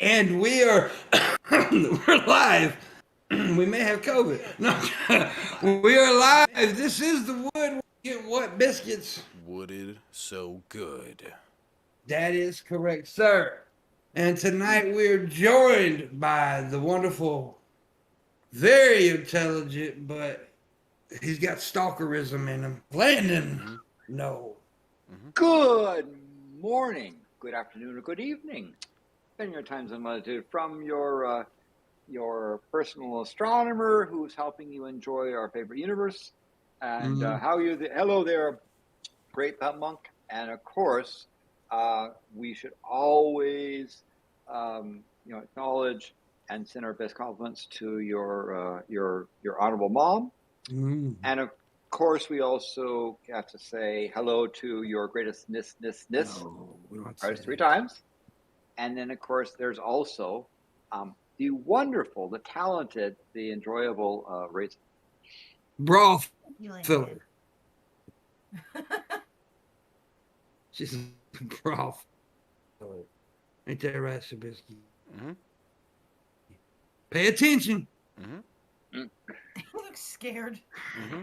And we are we're live. We may have COVID. No, we are live. This is the Wood Get What Biscuits. Wooded so good. That is correct, sir. And tonight we're joined by the wonderful, very intelligent, but he's got stalkerism in him. Landon. No. Good morning, good afternoon, or good evening, depending on your times and latitude, from your personal astronomer who's helping you enjoy our favorite universe. And how are you? Hello there, great PIMPMUNK. And of course, we should always, acknowledge and send our best compliments to your honorable mom. And of course, we also have to say hello to your greatest nis. No, we don't have to say 3 that. times. And then, of course, there's also the wonderful, the talented, the enjoyable Rachel. Broth filler. She's a broth filler. Ain't that right, Sabisky? Mm-hmm. Pay attention. Mm-hmm. You look scared. Mm-hmm.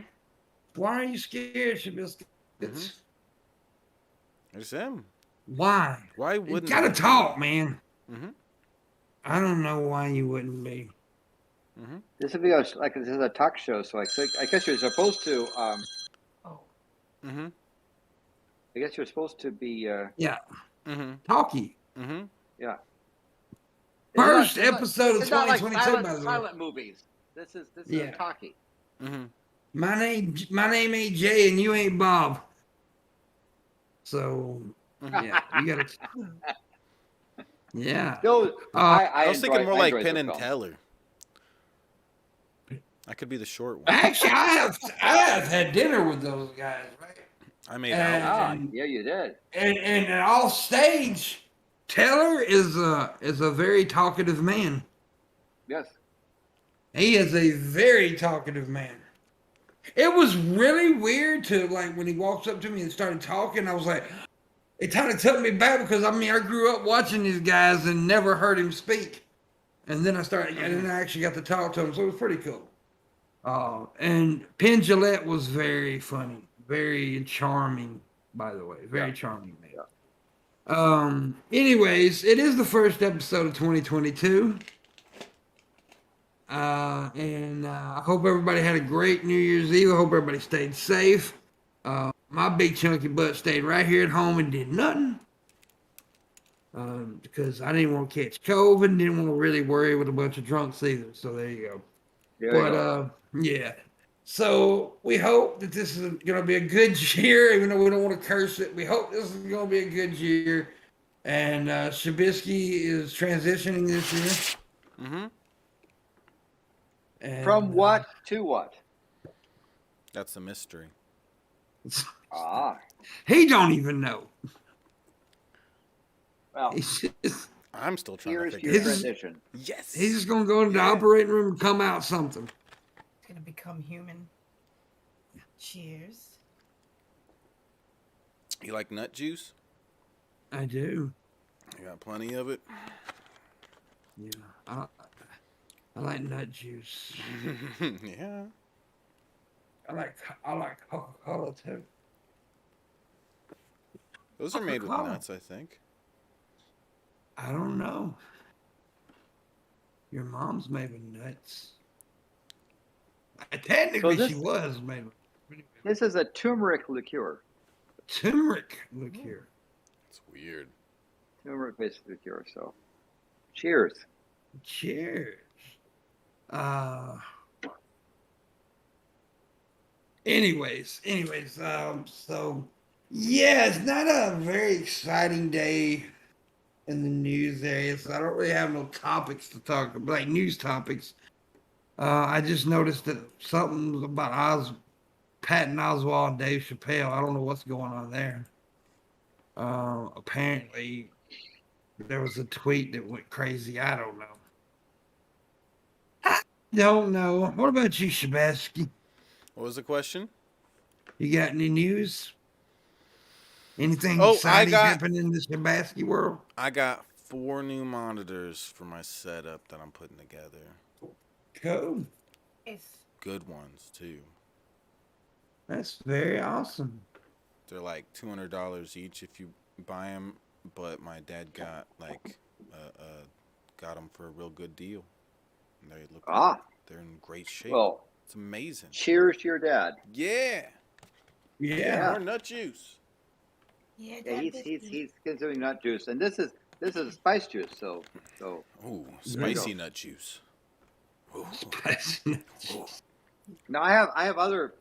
Why are you scared, Sabisky? It's him. Why? Why You wouldn't gotta he? talk, man. Mm-hmm. I don't know why you wouldn't be. Mm-hmm. This would be this is a talk show, so I guess you're supposed to. Mm-hmm. I guess you're supposed to be. Yeah. Mm-hmm. Talkie. Mm-hmm. Yeah. First episode of It's not like 2022, by the way. silent movies. This is Yeah. talkie. Mm-hmm. My name ain't Jay and you ain't Bob. So yeah, you gotta. Yeah. No, I was thinking more like enjoyed Penn the and film. Teller. I could be the short one. Actually, I have had dinner with those guys, right? I made out. Yeah, you did. And off stage, Taylor is a very talkative man. Yes. He is a very talkative man. It was really weird to like when he walks up to me and started talking. I was like, it kind of took me back because I grew up watching these guys and never heard him speak. And then and then I actually got to talk to him, so it was pretty cool. And Penn Jillette was very funny, very charming, by the way, very charming man. Yeah. Anyways, it is the first episode of 2022. And I hope everybody had a great New Year's Eve. I hope everybody stayed safe. My big chunky butt stayed right here at home and did nothing. Because I didn't want to catch COVID and didn't want to really worry with a bunch of drunks either. So there you go. Yeah. So we hope that this is going to be a good year, even though we don't want to curse it. We hope this is going to be a good year. And Shabisky is transitioning this year. Mm-hmm. And, From what to what? That's a mystery. He don't even know. Well, He's just, I'm still trying to here's figure your it out. transition. Yes. he's just going to go into the operating room and come out something. It's gonna become human. Cheers. You like nut juice? I do. You got plenty of it? Yeah. I like nut juice. Yeah. I like Coca-Cola too. Those are made with Coca-Cola. nuts, I think. I don't know. Your mom's made with nuts. Technically, So she was made with This is a turmeric liqueur. turmeric liqueur. It's weird. Turmeric-based liqueur. So, cheers. Cheers. Anyways, so yeah, it's not a very exciting day in the news area, so I don't really have no topics to talk about, like news topics. I just noticed that something about Patton Oswalt and Dave Chappelle. I don't know what's going on there. Apparently, there was a tweet that went crazy. I don't know. Don't know. What about you, Shabasky? What was the question? You got any news? Anything Oh, exciting happening in the Shabasky world? I got 4 new monitors for my setup that I'm putting together. Cool. Nice. Good ones too. That's very awesome. They're like $200 each if you buy them, but my dad got got them for a real good deal. And they look like they're in great shape. Well, it's amazing. Cheers to your dad. Yeah. Yeah. More nut juice. Yeah, Yeah, Dad he's consuming nut juice, and this is spice juice. So Ooh, spicy nut juice. Ooh. Ooh. Now I have other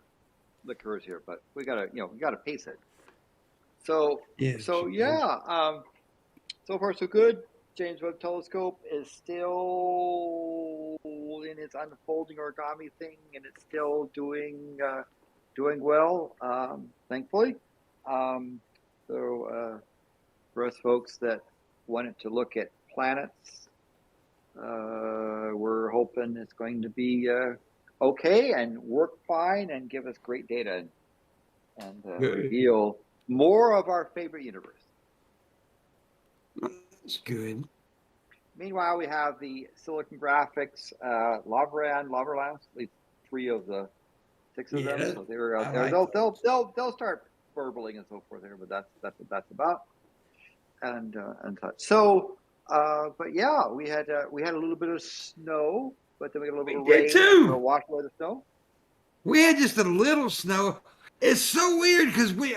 liqueurs here, but we gotta pace it. So Yeah. so far so good. James Webb Telescope is still in its unfolding origami thing, and it's still doing well, thankfully. For us folks that wanted to look at planets, we're hoping it's going to be okay and work fine and give us great data and reveal more of our favorite universe. That's good. Meanwhile, we have the Silicon Graphics Lava lamps, at least 3 of the 6 of them. So they're out there. They'll start burbling and so forth there, but that's what that's about. And such. So, but yeah, we had a little bit of snow, but then we got a little bit of rain to wash away the snow. We had just a little snow. It's so weird because we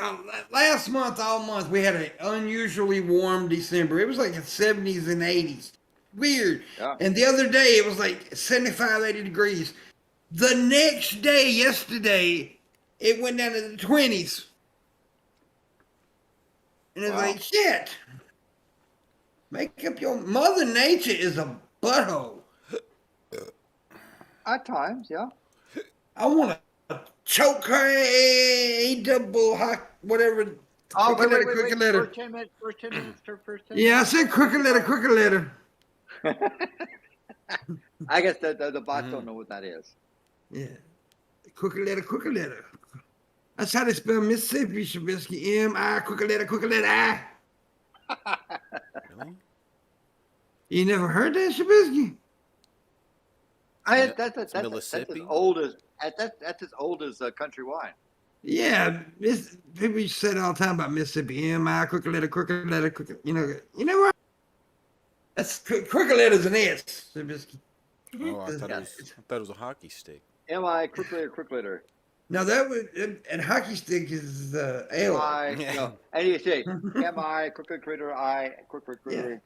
last month, all month, we had an unusually warm December. It was like in 70s and 80s. Weird. Yeah. And the other day, it was like 75, 80 degrees. The next day, yesterday, it went down to the 20s. And it's like, shit. Make up your... Mother Nature is a butthole. At times, yeah. I want to choke her a double hot, whatever. Oh, wait. Letter. First 10 minutes. Yeah, I said crooked letter. I guess the bots don't know what that is. Yeah. Crooked letter. That's how they spell Mississippi, Shabisky. M-I, crooked letter, I. Really? You never heard that, Shabisky? That's as old as country wine. Yeah, people say it all the time about Mississippi. M-I, crooked letter, you know what? That's crooked letter's an S, Shabisky. Oh, I thought it was a hockey stick. M-I, crooked letter. No, that was, and hockey stick is L. No, and you say M-I, crooked critter, I, crooked critter,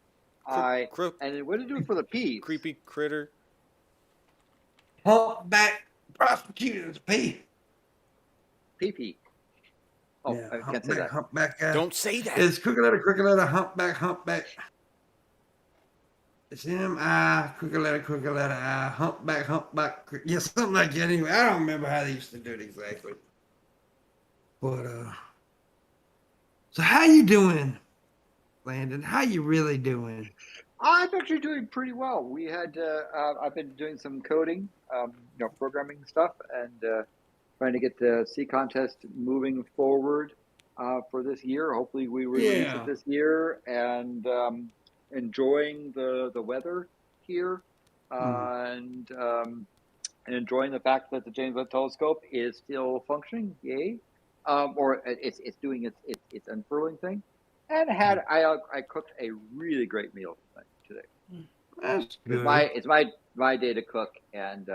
I. And then what do you do for the P? Creepy critter. Humpback prosecutors, P. PP. Oh, Yeah, I can't say that. Humpback guy. Don't say that. It's crooked letter, humpback. It's M-I, crooked letter, I, humpback. Yeah, something like that. Anyway, I don't remember how they used to do it exactly. But, so how you doing, Landon? How you really doing? I'm actually doing pretty well. We had, I've been doing some coding, programming stuff, and trying to get the C contest moving forward for this year. Hopefully, we release it this year, and enjoying the weather here, and enjoying the fact that the James Webb Telescope is still functioning. Yay! Or it's doing its unfurling thing. And I cooked a really great meal today. That's good. It's my day to cook, and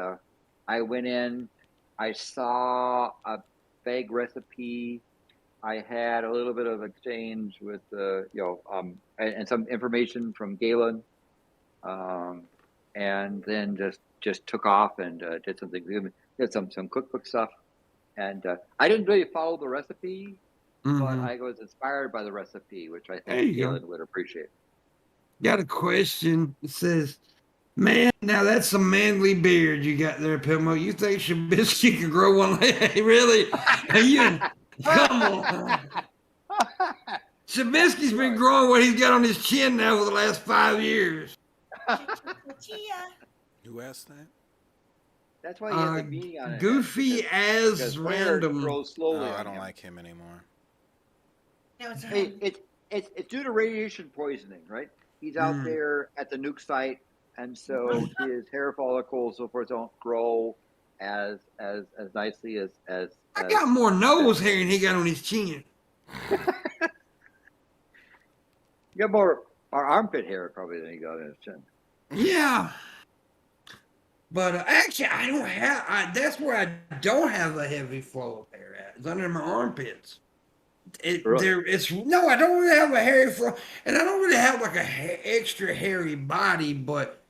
I went in. I saw a vague recipe. I had a little bit of exchange with and some information from Galen, and then just took off and did something. Did some cookbook stuff, and I didn't really follow the recipe. But I was inspired by the recipe, which I think Galen would appreciate. Got a question. It says, man, now that's a manly beard you got there, Pilmo. You think Shabisky can grow one? Really? Come on. Shabisky's been growing what he's got on his chin now for the last 5 years. Who asked that? That's why he has a meaning on it. Goofy as random. Grows slowly. I don't like him anymore. Hey, it's due to radiation poisoning, right? He's out there at the nuke site, and so his hair follicles, so forth, don't grow as nicely as I got more nose hair than he got on his chin. you got more armpit hair probably than he got in his chin. Yeah. But actually, I don't have. That's where I don't have a heavy flow of hair at. It's under my armpits. Really? No, I don't really have a hairy flow, and I don't really have like a extra hairy body. But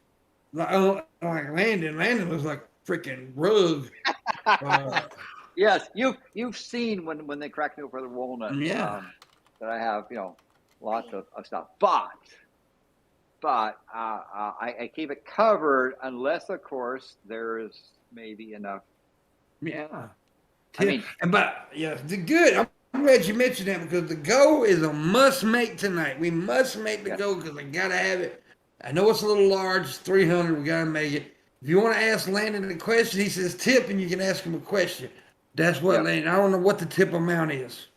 like Landon looks like a freaking rug. Yes, you've seen when they crack me over the walnut. Yeah. That I have, lots of stuff, but I keep it covered unless, of course, there's maybe enough. Yeah. I mean, but yeah, the good. I'm glad you mentioned that because the go is a must make tonight. We must make the go because I gotta have it. I know it's a little large, 300. We gotta make it. If you want to ask Landon a question, he says tip, and you can ask him a question. That's what Landon. I don't know what the tip amount is.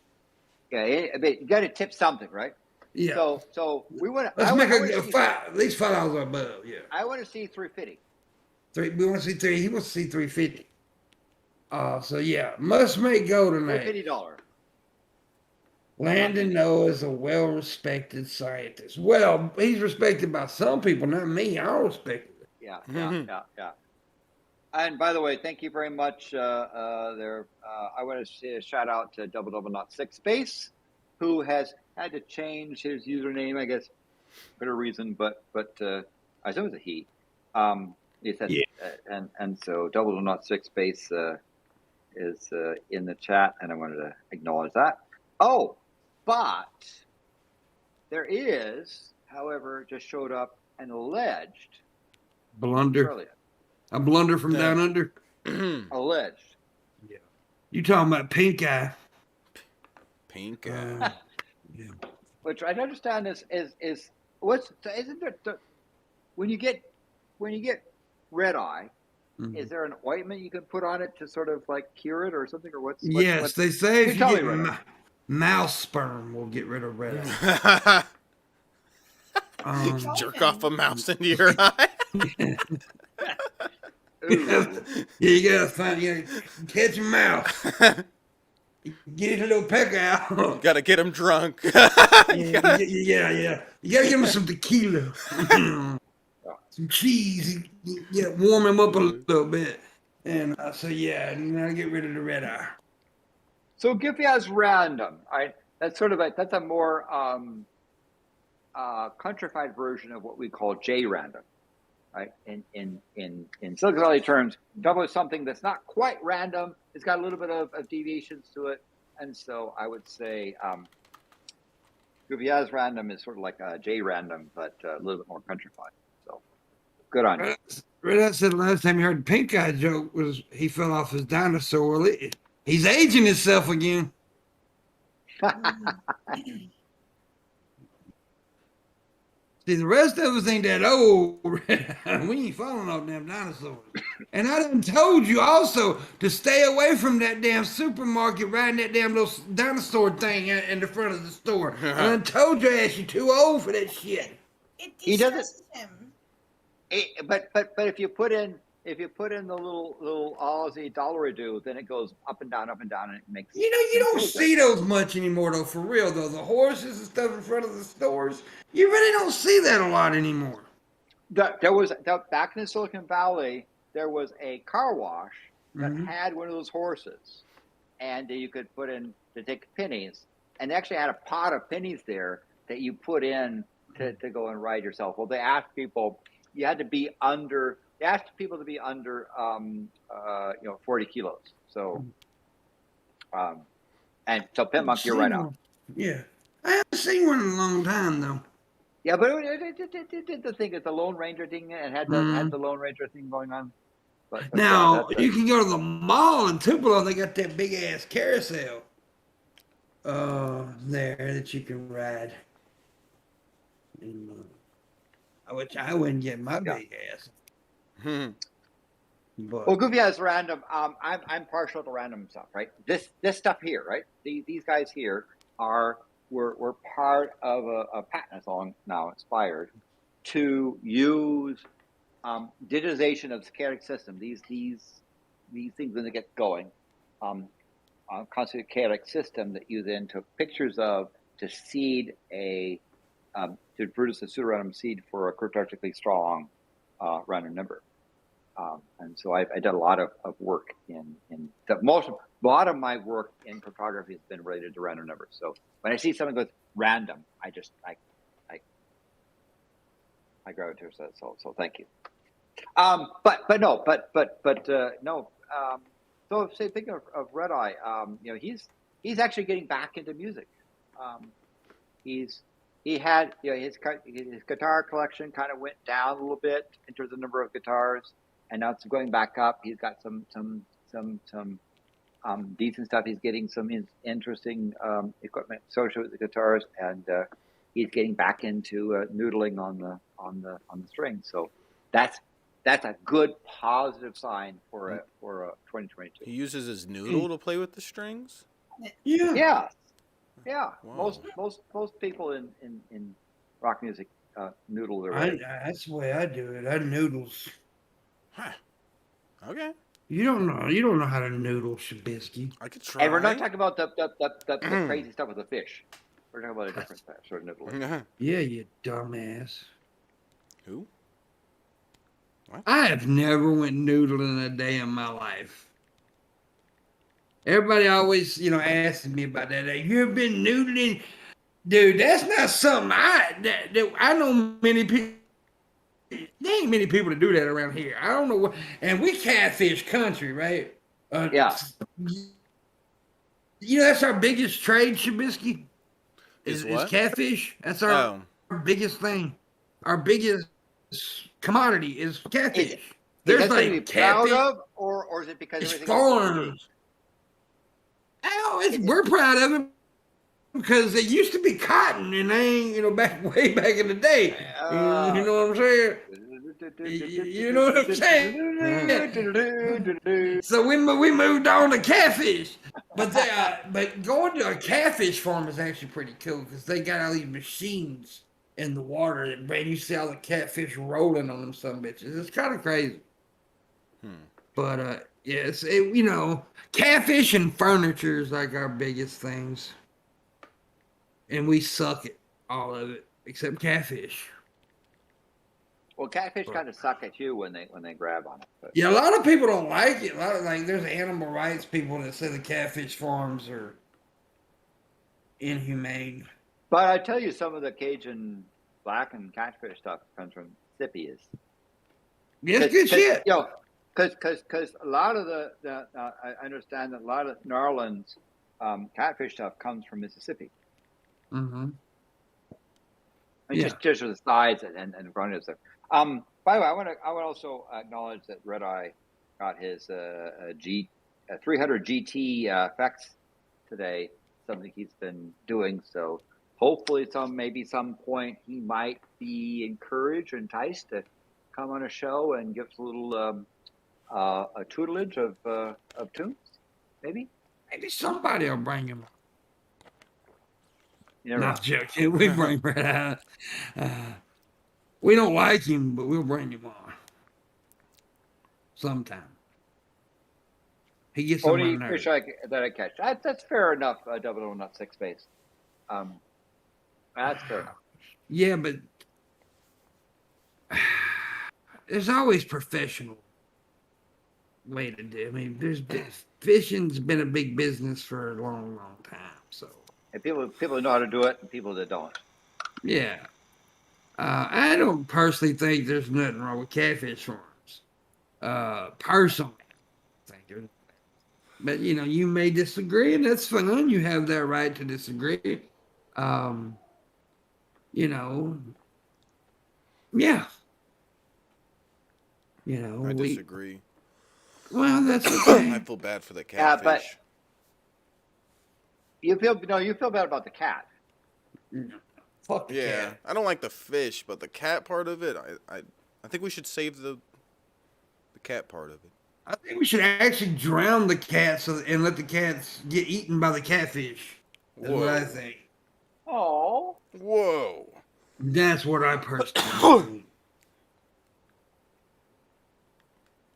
Yeah, but you got to tip something, right? Yeah. So we want to. Let's make at least $5 or above. Yeah. I want to see 350. We want to see three. He wants to see 350. So yeah, must make go tonight. $350. Landon Noah is a well-respected scientist. Well, he's respected by some people, not me. I don't respect it. Yeah. And by the way, thank you very much. I want to say a shout out to Double Double Not Six Space, who has had to change his username, I guess, for a reason, but I assume it's a he. He said, and so Double Double Not Six Space is in the chat, and I wanted to acknowledge that. Oh, but there is, however, just showed up an alleged blunder. A blunder from down under. Alleged. Yeah. You talking about pink eye? Pink eye. Yeah. Which I understand is what's isn't there when you get red eye? Is there an ointment you can put on it to sort of like cure it or something, or what's they say if you get mouse sperm will get rid of red eye. Jerk off a mouse into your eye. You gotta catch a mouse. Get his little peck out. Gotta get him drunk. Yeah. You gotta give him some tequila. Some cheese. Warm him up a little bit. And you gotta get rid of the red eye. So Giphy has random. That's sort of that's a more countrified version of what we call J random. Right? In Silicon Valley terms, double is something that's not quite random. It's got a little bit of deviations to it. And so I would say Guppia's random is sort of like a J random, but a little bit more countrified. So good on you. Red said the last time he heard the pink eye joke was he fell off his dinosaur. He's aging himself again. See, the rest of us ain't that old. We ain't falling off damn dinosaurs. And I done told you also to stay away from that damn supermarket riding that damn little dinosaur thing in the front of the store. I done told your ass you're too old for that shit. It distresses him. But if you put in the little Aussie dollar-a-do, then it goes up and down, and it makes. You don't see those much anymore, though. For real, though, the horses and stuff in front of the stores, you really don't see that a lot anymore. There was back in the Silicon Valley, there was a car wash that had one of those horses, and you could put in to take pennies, and they actually had a pot of pennies there that you put in to go and ride yourself. Well, they asked people. You had to be under. They asked people to be under, 40 kilos. So, and so PIMPMUNK, you're right on. Yeah, I haven't seen one in a long time though. Yeah, but it did the thing at the Lone Ranger thing and had the Lone Ranger thing going on. But now you can go to the mall in Tupelo. They got that big ass carousel. There that you can ride. Which I wouldn't get my big ass. But, well, Goofy has random. I'm partial to random stuff, right? This stuff here, right? These guys here are we're part of a patent that's long now expired to use digitization of scatic system. These things when they get going, constitute chaotic system that you then took pictures of to seed to produce a pseudorandom seed for a cryptologically strong random number. And so I did a lot of work in a lot of my work in cryptography has been related to random numbers. So when I see something with random, I gravitate to that. So thank you. No. So say thinking of Red Eye, he's actually getting back into music. He had his guitar collection kind of went down a little bit in terms of the number of guitars, and now it's going back up. He's got some decent stuff. He's getting some interesting equipment associated with the guitars, and he's getting back into noodling on the strings. So that's a good positive sign for 2022. He uses his noodle to play with the strings. Yeah. Yeah. Wow. Most people in rock music noodle their way. That's the way I do it. I noodles. Huh. Okay. You don't know how to noodle, Shabisky. I could try. And we're not talking about the crazy stuff with the fish. We're talking about a different sort of noodling. Yeah, you dumbass. Who? What? I have never went noodling a day in my life. Everybody always, asks me about that. Like, you ever been noodling? Dude, that's not something I know many people. There ain't many people that do that around here. I don't know what. And we catfish country, right? Yeah. That's our biggest trade, Shabisky. Is Is what? catfish. That's our biggest thing. Our biggest commodity is catfish. Is that something to be proud of, or is it because It's everything else is farms. We're proud of it because it used to be cotton, and they ain't, way back in the day. You know what I'm saying? You know what I'm saying? So we moved on to catfish, but going to a catfish farm is actually pretty cool because they got all these machines in the water and you see all the catfish rolling on them some bitches. It's kind of crazy. But yes, catfish and furniture is like our biggest things, and we suck at all of it except catfish. Well, catfish kind of suck at you when they grab on it. But. Yeah, a lot of people don't like it. There's animal rights people that say the catfish farms are inhumane. But I tell you, some of the Cajun black and catfish stuff comes from Mississippi. Yeah, it's good shit. Because a lot of I understand that a lot of New Orleans catfish stuff comes from Mississippi. Mm-hmm. Just for the size and the front of stuff. By the way, I want to also acknowledge that Red Eye got his 300 GT effects today. Something he's been doing. So hopefully, maybe some point he might be encouraged or enticed to come on a show and give us a little a tutelage of tunes. Maybe somebody will bring him. Not joking. We bring Red Eye. We don't like him, but we'll bring him on sometime. He gets on my only nerves. fish that I catch. That's fair enough. 006 base. That's fair enough. Yeah, but there's always professional way to do. I mean, fishing's been a big business for a long, long time. So. And people know how to do it, and people that don't. Yeah. I don't personally think there's nothing wrong with catfish farms. Personally. But, you may disagree, and that's fine. You have that right to disagree. Yeah. I disagree. Well, that's okay. I feel bad for the catfish. Yeah, but you feel bad about the cat. Fuck the cat. I don't like the fish, but the cat part of it, I think we should save the cat part of it. I think we should actually drown the cats and let the cats get eaten by the catfish. That's what I think. Oh. Whoa. That's what I personally think.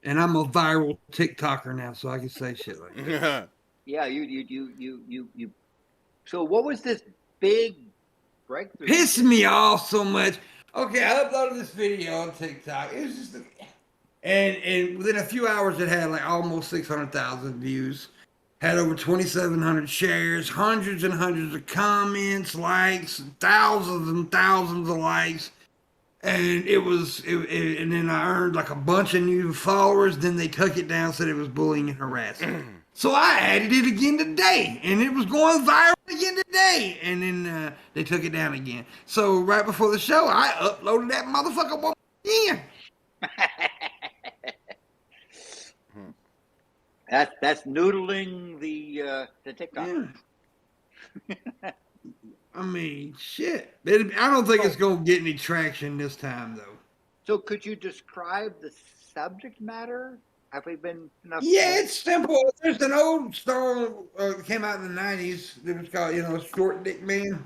And I'm a viral TikToker now, so I can say shit like that. Yeah, you. So what was this big breakthrough? Pissed me off so much. Okay, I uploaded this video on TikTok. It was just, and within a few hours, it had like almost 600,000 views. Had over 2,700 shares, hundreds and hundreds of comments, likes, thousands and thousands of likes. And and then I earned like a bunch of new followers. Then they took it down, said it was bullying and harassment. So I added it again today, and it was going viral again today. And then they took it down again. So right before the show, I uploaded that motherfucker again. That's noodling the TikTok. Yeah. I mean, shit. I don't think it's going to get any traction this time, though. So could you describe the subject matter? Have we been enough? Yeah, it's simple. There's an old song that came out in the 90s. It was called, Short Dick Man.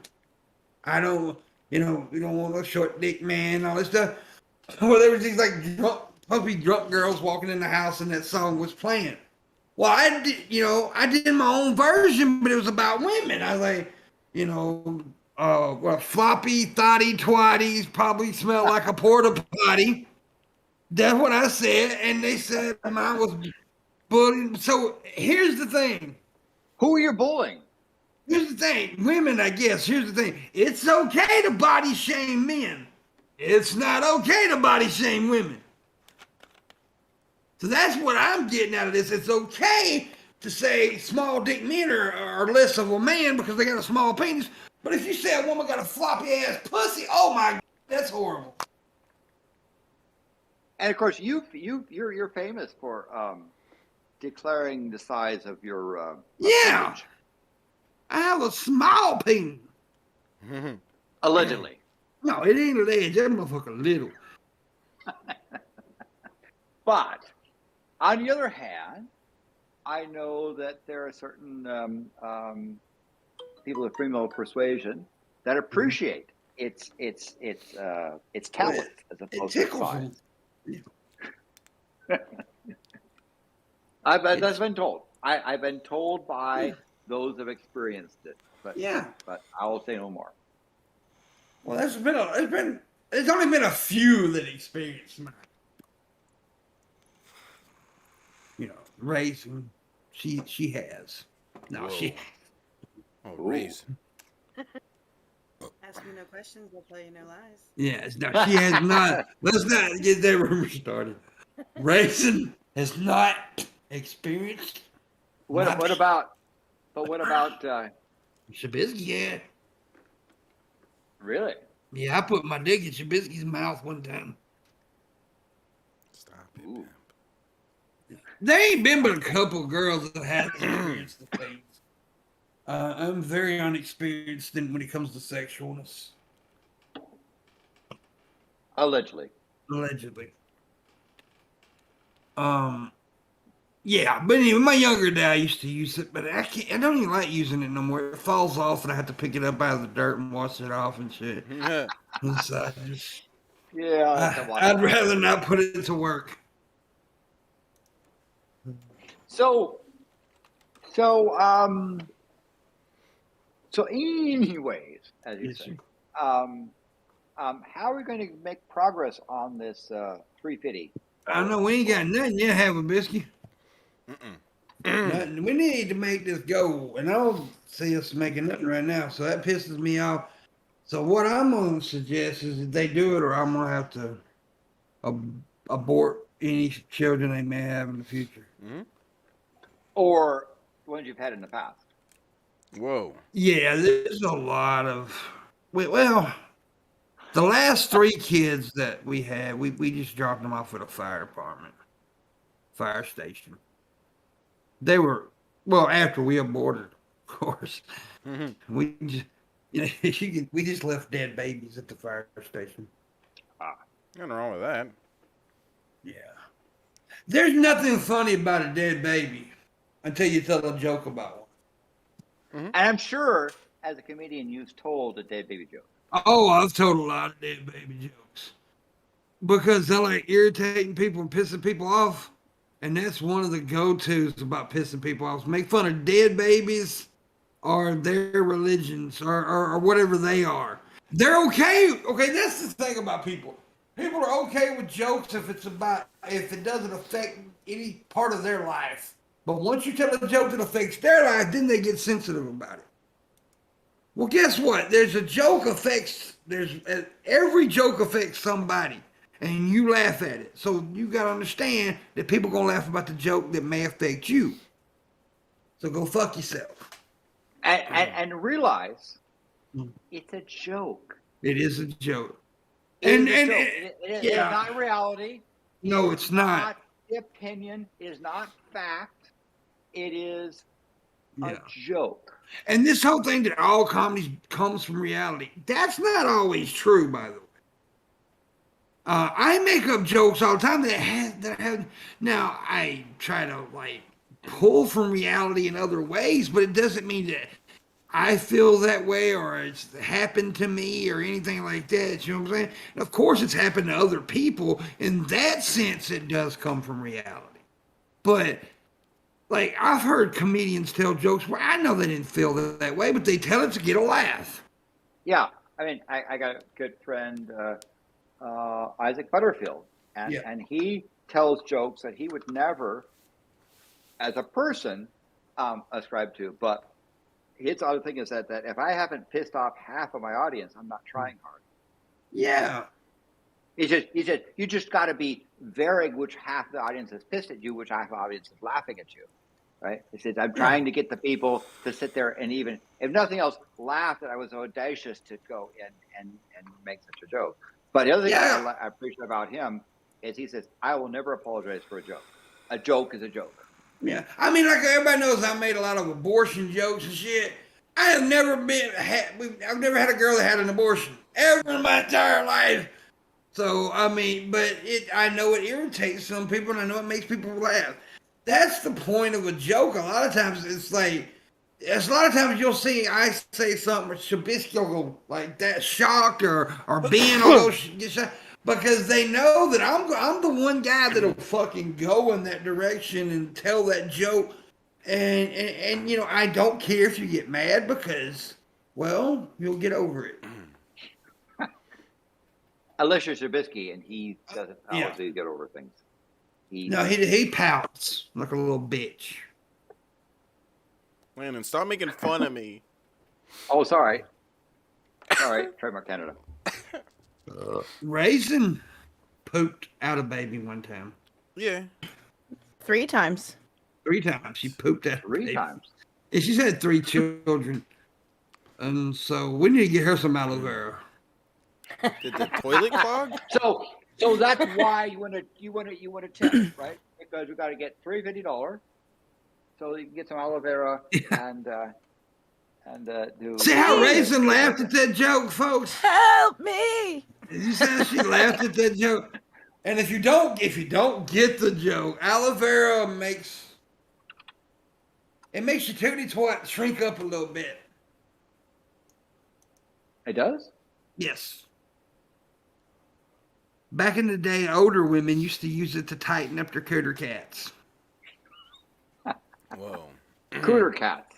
I don't, we don't want no short dick man, all this stuff. Well, there was these like drunk girls walking in the house and that song was playing. Well, I did my own version, but it was about women. I was like, floppy, thotty, twatties probably smell like a porta potty. That's what I said. And they said mine was bullying. So here's the thing. Who are you bullying? Here's the thing. Women, I guess. Here's the thing. It's okay to body shame men. It's not okay to body shame women. So that's what I'm getting out of this. It's okay to say small dick men are less of a man because they got a small penis. But if you say a woman got a floppy ass pussy, oh my God, that's horrible. And of course, you're famous for declaring the size of your yeah. penis. I have a small penis. Allegedly. No, it ain't alleged. That motherfucker little. But on the other hand, I know that there are certain people of female persuasion that appreciate its talent as opposed to size. That's been told. I've been told by those that have experienced it. But but I will say no more. Well, there's only been a few that experienced mine. Raisin, she has. No, Whoa. she. Oh, Raisin. Ask me no questions, I'll tell you no lies. Yes, no, she has not. Let's not get that rumor started. Raisin has not experienced. What about Shabisky? Yeah. Really? Yeah, I put my dick in Shabisky's mouth one time. Stop it, pimp. There ain't been but a couple girls that have experienced the things. I'm very unexperienced when it comes to sexualness. Allegedly. Allegedly. Yeah, but anyway, my younger day I used to use it, but I don't even like using it no more. It falls off and I have to pick it up out of the dirt and wash it off and shit. And so I'd rather not put it to work. So anyways, as you say, how are we going to make progress on this 350? I know we ain't got nothing yet, have we, Biscuit? Nothing. We need to make this go, and I don't see us making nothing right now, so that pisses me off. So what I'm going to suggest is that they do it, or I'm going to have to abort any children they may have in the future. Or ones you've had in the past. Whoa. Yeah, there's a lot of... Well, the last 3 kids that we had, we just dropped them off at a fire station. They were, after we aborted, of course. We just left dead babies at the fire station. Nothing wrong with that. Yeah. There's nothing funny about a dead baby until you tell a joke about one. And I'm sure as a comedian, you've told a dead baby joke? Oh, I've told a lot of dead baby jokes because they're like irritating people and pissing people off. And that's one of the go-tos about pissing people off. Make fun of dead babies or their religions or whatever they are. They're okay. Okay, that's the thing about people. People are okay with jokes if it doesn't affect any part of their life. But once you tell a joke that affects their life, then they get sensitive about it. Well, guess what? Every joke affects somebody, and you laugh at it. So you gotta understand that people gonna laugh about the joke that may affect you. So go fuck yourself. And realize it's a joke. It is a joke. It is not reality. No, it's not. The opinion is not fact. It is a joke. And this whole thing that all comedy comes from reality, that's not always true, by the way. I make up jokes all the time now I try to like pull from reality in other ways, but it doesn't mean that I feel that way or it's happened to me or anything like that. You know what I'm saying? And of course, it's happened to other people. In that sense, it does come from reality. But like I've heard comedians tell jokes where I know they didn't feel that way, but they tell it to get a laugh. Yeah, I mean, I got a good friend, Isaac Butterfield, and he tells jokes that he would never, as a person, ascribe to. But his other thing is that if I haven't pissed off half of my audience, I'm not trying hard. Yeah. He said, you just got to be varying which half of the audience is pissed at you, which half of the audience is laughing at you, right? He says, I'm trying to get the people to sit there and even, if nothing else, laugh that I was audacious to go in and make such a joke. But the other thing I appreciate about him is he says, I will never apologize for a joke. A joke is a joke. Yeah. I mean, like everybody knows I made a lot of abortion jokes and shit. I've never had a girl that had an abortion ever in my entire life. So, I mean, but I know it irritates some people and I know it makes people laugh. That's the point of a joke. A lot of times you'll see I say something or Trubisky will go like that shocked or Ben will go get shocked because they know that I'm the one guy that'll fucking go in that direction and tell that joke. And you know, I don't care if you get mad because, well, you'll get over it. Unless you're Trubisky and he doesn't always get over things. He pouts like a little bitch. Landon, stop making fun of me. Oh, sorry. Sorry, trademark Canada. Raisin pooped out a baby one time. Yeah. 3 times. 3 times. She pooped out 3 times. And she's had 3 children. And so we need to get her some aloe vera. Did the toilet clog? So that's why you want to tip, right? Because we got to get $350, so you can get some aloe vera and do. See how Raisin laughed at that joke, folks? Help me! Did you see how she laughed at that joke? And if you don't get the joke, aloe vera makes your tootie twat shrink up a little bit. It does? Yes. Back in the day, older women used to use it to tighten up their cooter cats. Whoa. Cooter cats.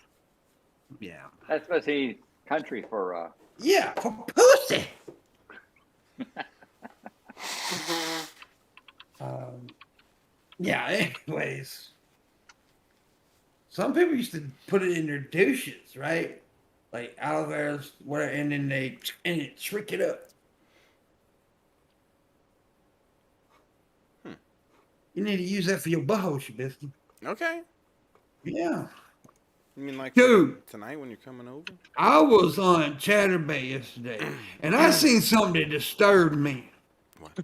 Yeah. That's supposed to be country for Yeah, for pussy. Yeah, anyways. Some people used to put it in their douches, right? Like aloe vera, whatever, and then they shrink it up. You need to use that for your butthole, Trubisky. Okay. Yeah. You mean like Dude, tonight when you're coming over? I was on Chatterbait yesterday, and I seen something that disturbed me. What?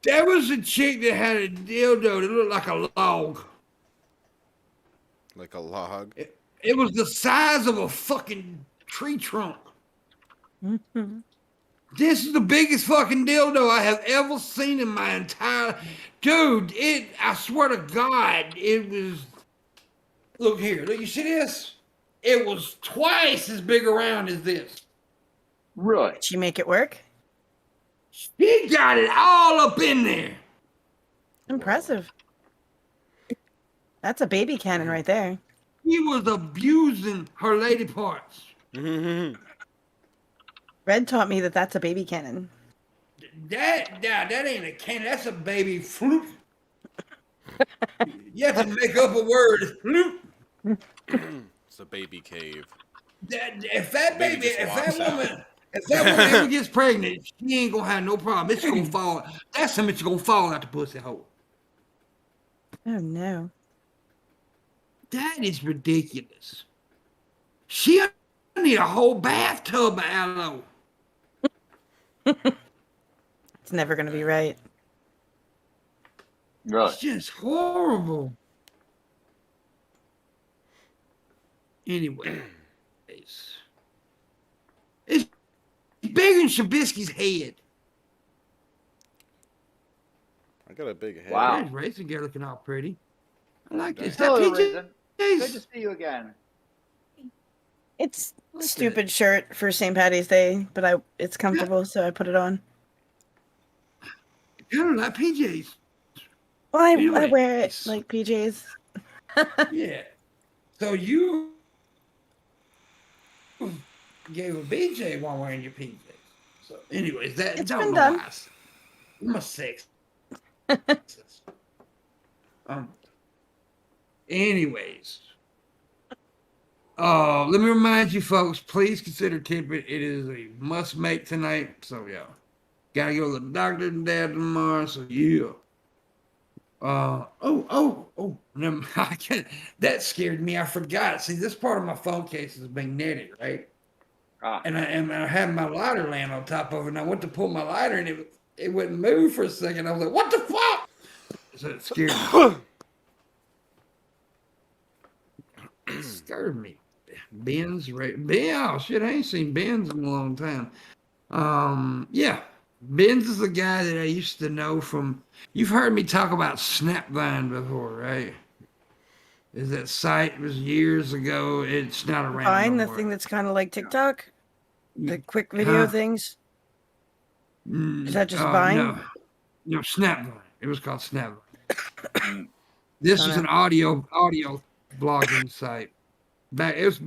There was a chick that had a dildo that looked like a log. Like a log? It was the size of a fucking tree trunk. This is the biggest fucking dildo I have ever seen in my entire... Dude, I swear to God, it was... Look here. Look, you see this? It was twice as big around as this. Really? Did she make it work? She got it all up in there. Impressive. That's a baby cannon right there. He was abusing her lady parts. Red taught me that that's a baby cannon. That ain't a cannon. That's a baby flute. You have to make up a word. Flute. It's a baby cave. If that woman out. ever gets pregnant, she ain't gonna have no problem. It's gonna fall. That's something that's gonna fall out the pussy hole. Oh no. That is ridiculous. She need a whole bathtub of aloe. It's never gonna be right. Really? It's just horrible. Anyway, it's bigger than Shabisky's head. I got a big head. Wow. There's Racing Girl looking all pretty. I like this. Hello, That Raisin. Good to PJ's. see you again. It's a Look at stupid shirt for St. Patty's Day, but it's comfortable, so I put it on. I don't like PJ's. Well, I Anyway, wear it it's- like PJs. Yeah. So you gave a BJ while wearing your PJs. So, anyways, that It's don't been know done. why. I'm a sex. Anyways. Let me remind you folks, please consider tipping. It is a must make tonight. So yeah. Gotta go to the doctor and dad tomorrow. So yeah. Never mind. I can't, that scared me. I forgot. See, this part of my phone case is magnetic, right? And I had my lighter laying on top of it, and I went to pull my lighter, and it wouldn't move for a second. I was like, "What the fuck?" So it scared me. It scared me. Ben's right. Oh shit! I ain't seen Ben's in a long time. Yeah. Ben's is the guy that I used to know from. You've heard me talk about Snapvine before, right? Is that site? It was years ago. It's not around. Vine, no the more. thing that's kind of like TikTok, the quick video Huh? things. Is that just Oh, Vine? No, Snapvine. It was called Snapvine. This is Okay. an audio blogging site. This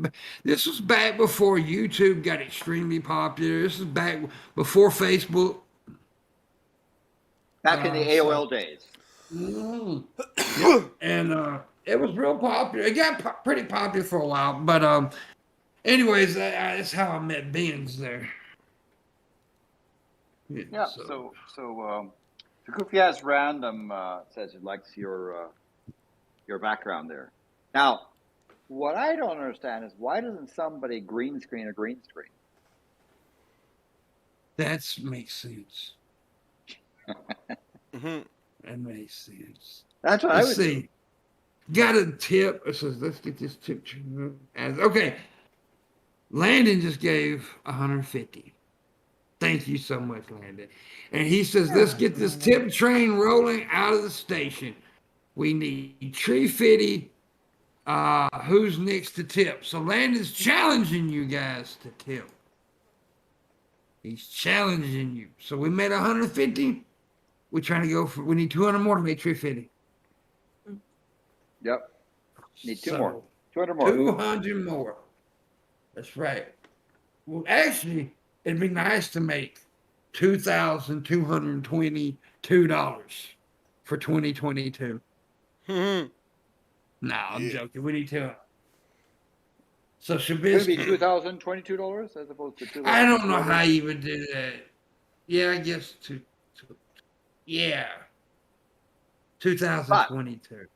was back before YouTube got extremely popular. This is back before Facebook. Back in the AOL days. And it was real popular. It got pretty popular for a while, but anyways, that's how I met Ben's there. Yeah. So the Goofy Ass Random says he likes your background there. Now, what I don't understand is why doesn't somebody green screen a green screen? That makes sense. Mhm. That makes sense. That's what I Let's would see. Got a tip. It says, let's get this tip. Okay. Landon just gave 150. Thank you so much, Landon. And he says, let's get this tip train rolling out of the station. We need Tree Fitty. Who's next to tip? So Landon's challenging you guys to tip. He's challenging you. So we made 150. We're trying to go for, we need 200 more to make Tree Fitty. Yep. Need two So, more. 200 more. 200 more. That's right. Well, actually, it'd be nice to make $2,222 for 2022. Mhm. No, I'm joking. We need to. So Could it be Shabisky, $2,022 as opposed to $2,000? I don't know how you would do that. Yeah, I guess yeah. 2022.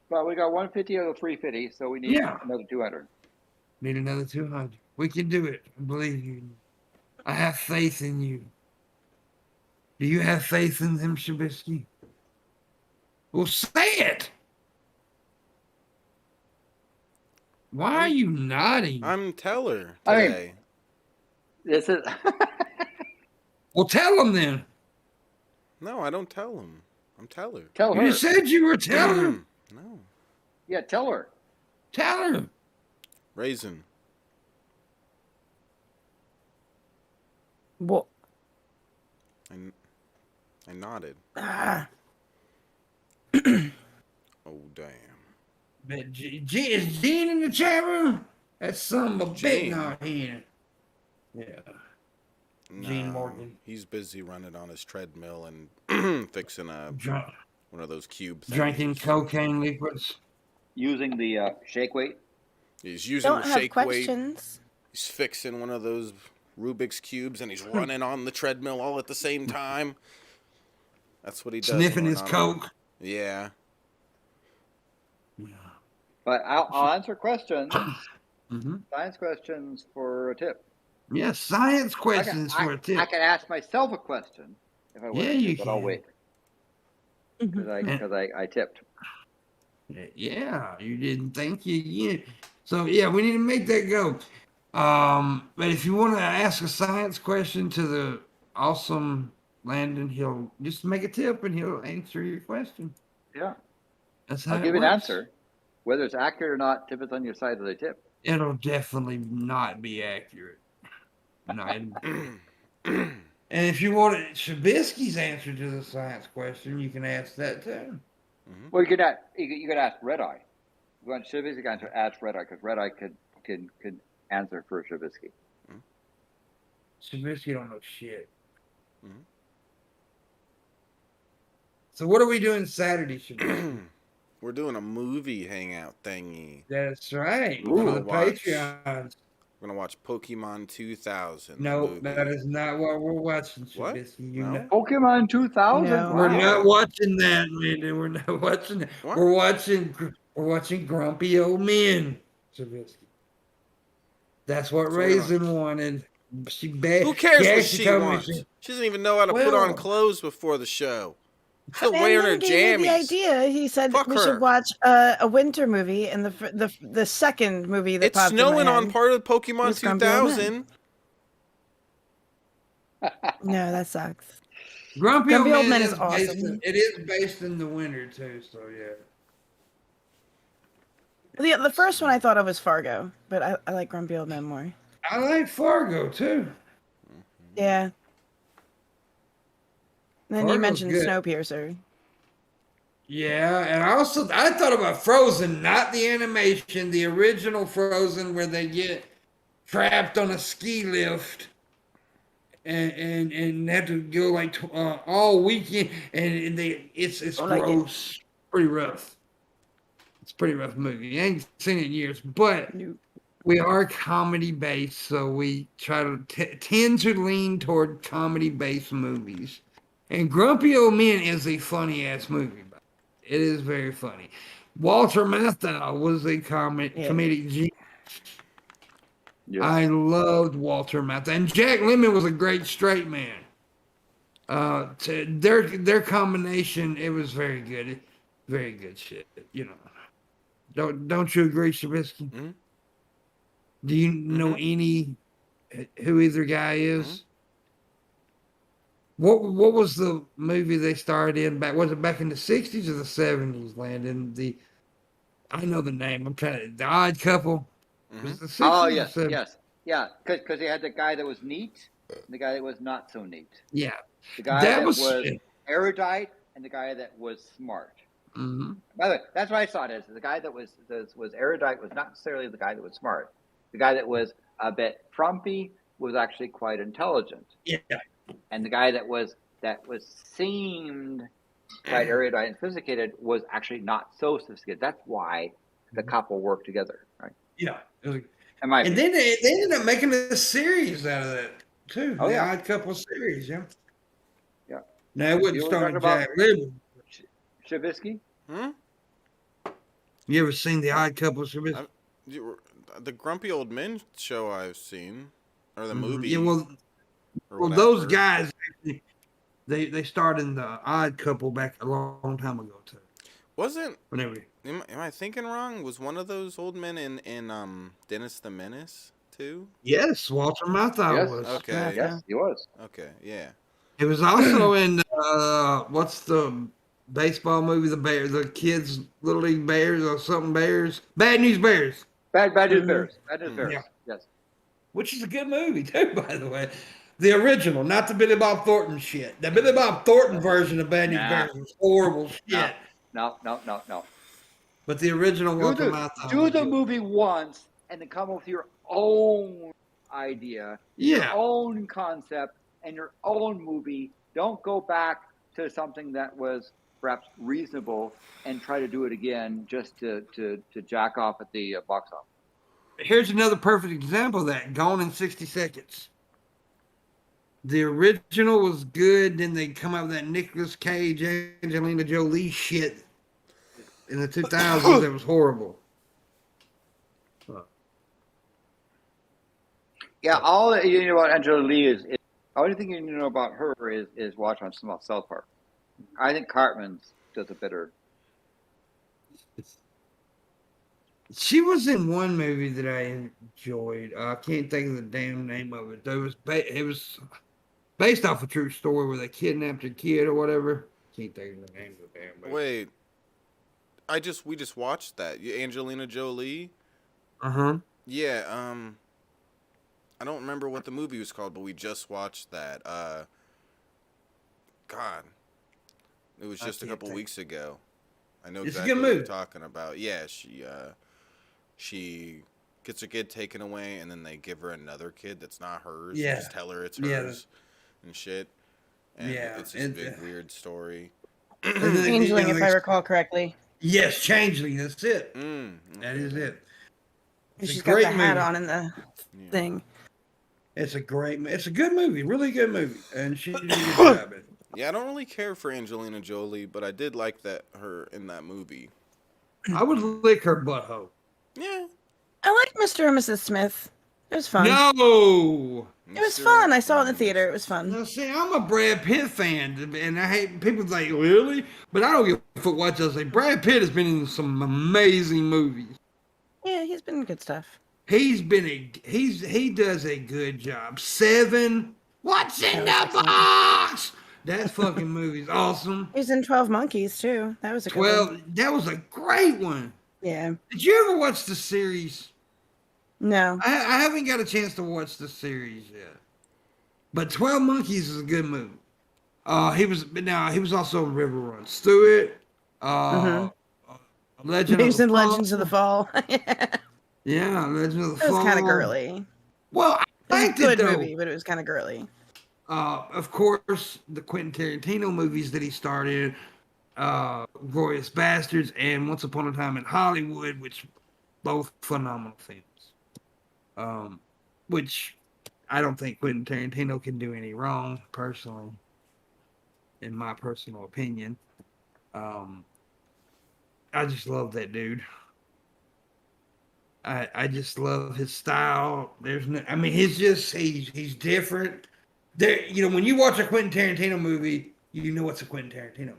But we got 150 of the 350, so we need Yeah. another 200. Need another 200. We can do it. I believe you. I have faith in you. Do you have faith in him, Shabisky? Well, say it. Why are you nodding? I'm Teller I mean- today. This is Well, tell him then. No, I don't tell him. I'm Teller. tell her. You said you were telling him. No. Yeah, tell her. Tell her. Raisin. Well, I nodded. ah, Oh, damn. But is Gene in the chat room? That son of a bitch. Gene? No, he ain't. Yeah. Gene No, Morgan. he's busy running on his treadmill and fixing one of those cube things. Drinking cocaine liquids. Using the shake weight. He's using don't the have shake weight. questions. He's fixing one of those Rubik's cubes, and he's running on the treadmill all at the same time. That's what he does. Sniffing his coke. Yeah. But I'll answer questions. Mm-hmm. Science questions for a tip. Yeah, science questions for a tip. I can ask myself a question if I want Yeah, to, you but I'll can. wait. Mhm. Because I tipped. Yeah, you didn't think you. Yeah. So yeah, we need to make that go. But if you want to ask a science question to the awesome Landon, he'll just make a tip and he'll answer your question. Yeah. That's how I'll it give you an works. answer. Whether it's accurate or not, tip is on your side of the tip. It'll definitely not be accurate. No, and if you want Shabisky's answer to the science question, you can ask that too. Well, you could ask Red Eye. If you want Shabisky, you can ask Red Eye because Red Eye could answer for Shabisky. Shabisky don't know shit. Mhm. So what are we doing Saturday, Shabisky? We're doing a movie hangout thingy. That's right. Ooh. For the Watch. Patreons. We're gonna watch Pokemon 2000. No, movie. that is not what we're watching, What? Shabisky. You No? know. Pokemon 2000. No. We're Wow. not watching that, man. We're not watching that. What? We're watching Grumpy Old Men, Shabisky. That's what So we're gonna- Raisin wanted. She begged. Who cares yeah, what she she told me wants? She doesn't even know how to put Well- on clothes before the show. Still And wearing her then gave me the jammies. idea. He said Fuck we her. should watch a winter movie, and the second movie that It's popped in my snowing on head part of Pokemon was Grumpy Old Men. 2000. No, that sucks. Grumpy Old Grumpy Old Men Men is based awesome. it is based in the winter too, so yeah. The first one I thought of was Fargo, but I like Grumpy Old Men more. I like Fargo too. Yeah. And then you Fargo's mentioned good. Snowpiercer. Yeah, and I thought about Frozen, not the animation, the original Frozen where they get trapped on a ski lift and have to go like all weekend and it's Don't like it. gross, pretty rough. It's a pretty rough movie. I ain't seen it in years, but Nope. we are comedy based, so we try to tend to lean toward comedy based movies. And Grumpy Old Men is a funny ass movie. It is very funny. Walter Matthau was a comedic genius. Yes. I loved Walter Matthau, and Jack Lemmon was a great straight man. Their combination, it was very good, very good shit. You know, don't you agree, Shabisky? Mhm. Do you know any who either guy is? What was the movie they starred in back? Was it back in the 60s or the 70s, Landon? I know the name. I'm trying to. The Odd Couple. Was it the 60s Oh or yes, 70s? yes, yeah. Because they had the guy that was neat, and the guy that was not so neat. Yeah. The guy That that was- was erudite, and the guy that was smart. Mhm. By the way, that's what I saw it as. The guy that was erudite was not necessarily the guy that was smart. The guy that was a bit frumpy was actually quite intelligent, Yeah. and the guy that seemed quite erudite and sophisticated was actually not so sophisticated. That's why the couple worked together, right? Yeah. It was- In my And opinion. then they ended up making a series out of that too. Oh, the yeah. Odd Couple series, yeah. Yeah. Now it wasn't You were starring talking about- Jack Lemmon. Shabisky? You ever seen the Odd Couple, Shabisky? The Grumpy Old Men show I've seen, or the movie. Yeah, well, or those whatever. guys, they starred in the Odd Couple back a long time ago too. Wasn't. Whenever. Am I thinking wrong? Was one of those old men in Dennis the Menace too? Yes, Walter Matthau Yes. was. Okay. Yes, he was. Okay. Yeah. It was also in what's the baseball movie? The kids, Little League Bears or something Bears. Bad News Bears. Bad News Mhm. Bears. Bad News Bears. Yeah. Yes. Which is a good movie too, by the way. The original, not the Billy Bob Thornton shit. The Billy Bob Thornton version of Bad News Nah. Bears was horrible shit. No. But the original one from I thought Do was the good. movie once and then come up with your own idea, your Yeah. own concept, and your own movie. Don't go back to something that was perhaps reasonable and try to do it again just to jack off at the box office. Here's another perfect example of that. Gone in 60 Seconds. The original was good, then they come out with that Nicolas Cage, Angelina Jolie shit in the 2000s that was horrible. Yeah, all that you know about Angela Lee is only thing you need to know about her is watch on South Park. I think Cartman's does a better. She was in one movie that I enjoyed. I can't think of the damn name of it. It was based off a true story where they kidnapped a kid or whatever. Can't think of the name of the damn movie. Wait, we just watched that. Angelina Jolie. Uh-huh. Yeah. I don't remember what the movie was called, but we just watched that. God, it was just a couple weeks ago. I know It's a exactly good what you're movie. talking about. Yeah, she gets her kid taken away, and then they give her another kid that's not hers. Yeah. Just tell her it's Yeah. hers and shit. And Yeah, it's this big weird story. And then Changeling, if I recall correctly. Yes, Changeling. That's it. Okay. That is it. It's She's a got the great hat movie. on in the thing. It's a good movie, really good movie, and she did a good job at it. Yeah, I don't really care for Angelina Jolie, but I did like her in that movie. I would lick her butthole. Yeah. I like Mr. and Mrs. Smith. It was fun. No. It was fun. I saw it in the theater. It was fun. Now, see, I'm a Brad Pitt fan, and I hate people like, really? But I don't give a fuck what y'all say. Brad Pitt has been in some amazing movies. Yeah, he's been in good stuff. He does a good job. Seven. What's in the box? That fucking movie's awesome. He was in 12 Monkeys too. That was a good one. 12. That was a great one. Yeah. Did you ever watch the series? No. I haven't got a chance to watch the series yet. But 12 Monkeys is a good movie. He was also in River Run. Stewart. Legend He was of in the Fall. Legends of the Fall. Yeah, Legend of the It Fall. was kind of girly. Well, I It was a liked it good though. movie, but it was kind of girly. Of course, the Quentin Tarantino movies that he started, Glorious Bastards and Once Upon a Time in Hollywood, which both phenomenal films. Which I don't think Quentin Tarantino can do any wrong, personally, in my personal opinion. I just love that dude. I just love his style. He's different. There, when you watch a Quentin Tarantino movie, you know it's a Quentin Tarantino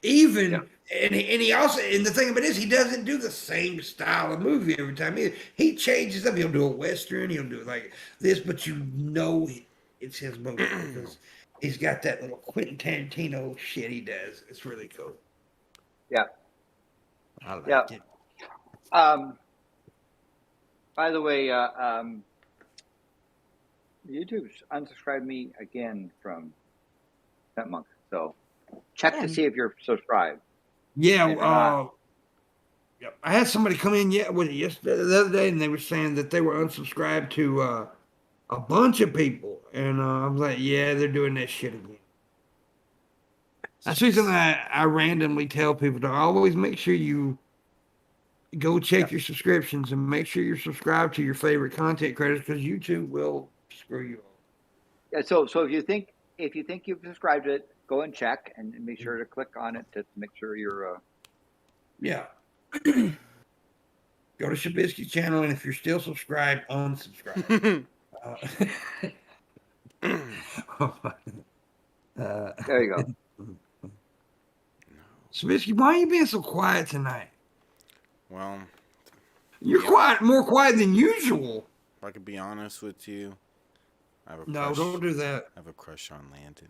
movie. And he also, and the thing about it is, he doesn't do the same style of movie every time. He changes up. He'll do a western. He'll do it like this, but it's his movie because he's got that little Quentin Tarantino shit he does. It's really cool. Yeah. I like it. By the way, YouTube unsubscribed me again from PIMPMUNK. So check to see if you're subscribed. Yeah. I had somebody come in the other day, and they were saying that they were unsubscribed to a bunch of people, and I was like, yeah, they're doing that shit again. That's the reason I randomly tell people to always make sure you go check your subscriptions and make sure you're subscribed to your favorite content creators, because YouTube will screw you up. Yeah. So if you think you've subscribed to it, go and check and make sure to click on it to make sure you're. Yeah. Go to Shabisky's channel, and if you're still subscribed, unsubscribe. There you go. Shabisky, why are you being so quiet tonight? Well, You're more quiet than usual. if I could be honest with you, I have a No, crush. don't do that. I have a crush on Landon.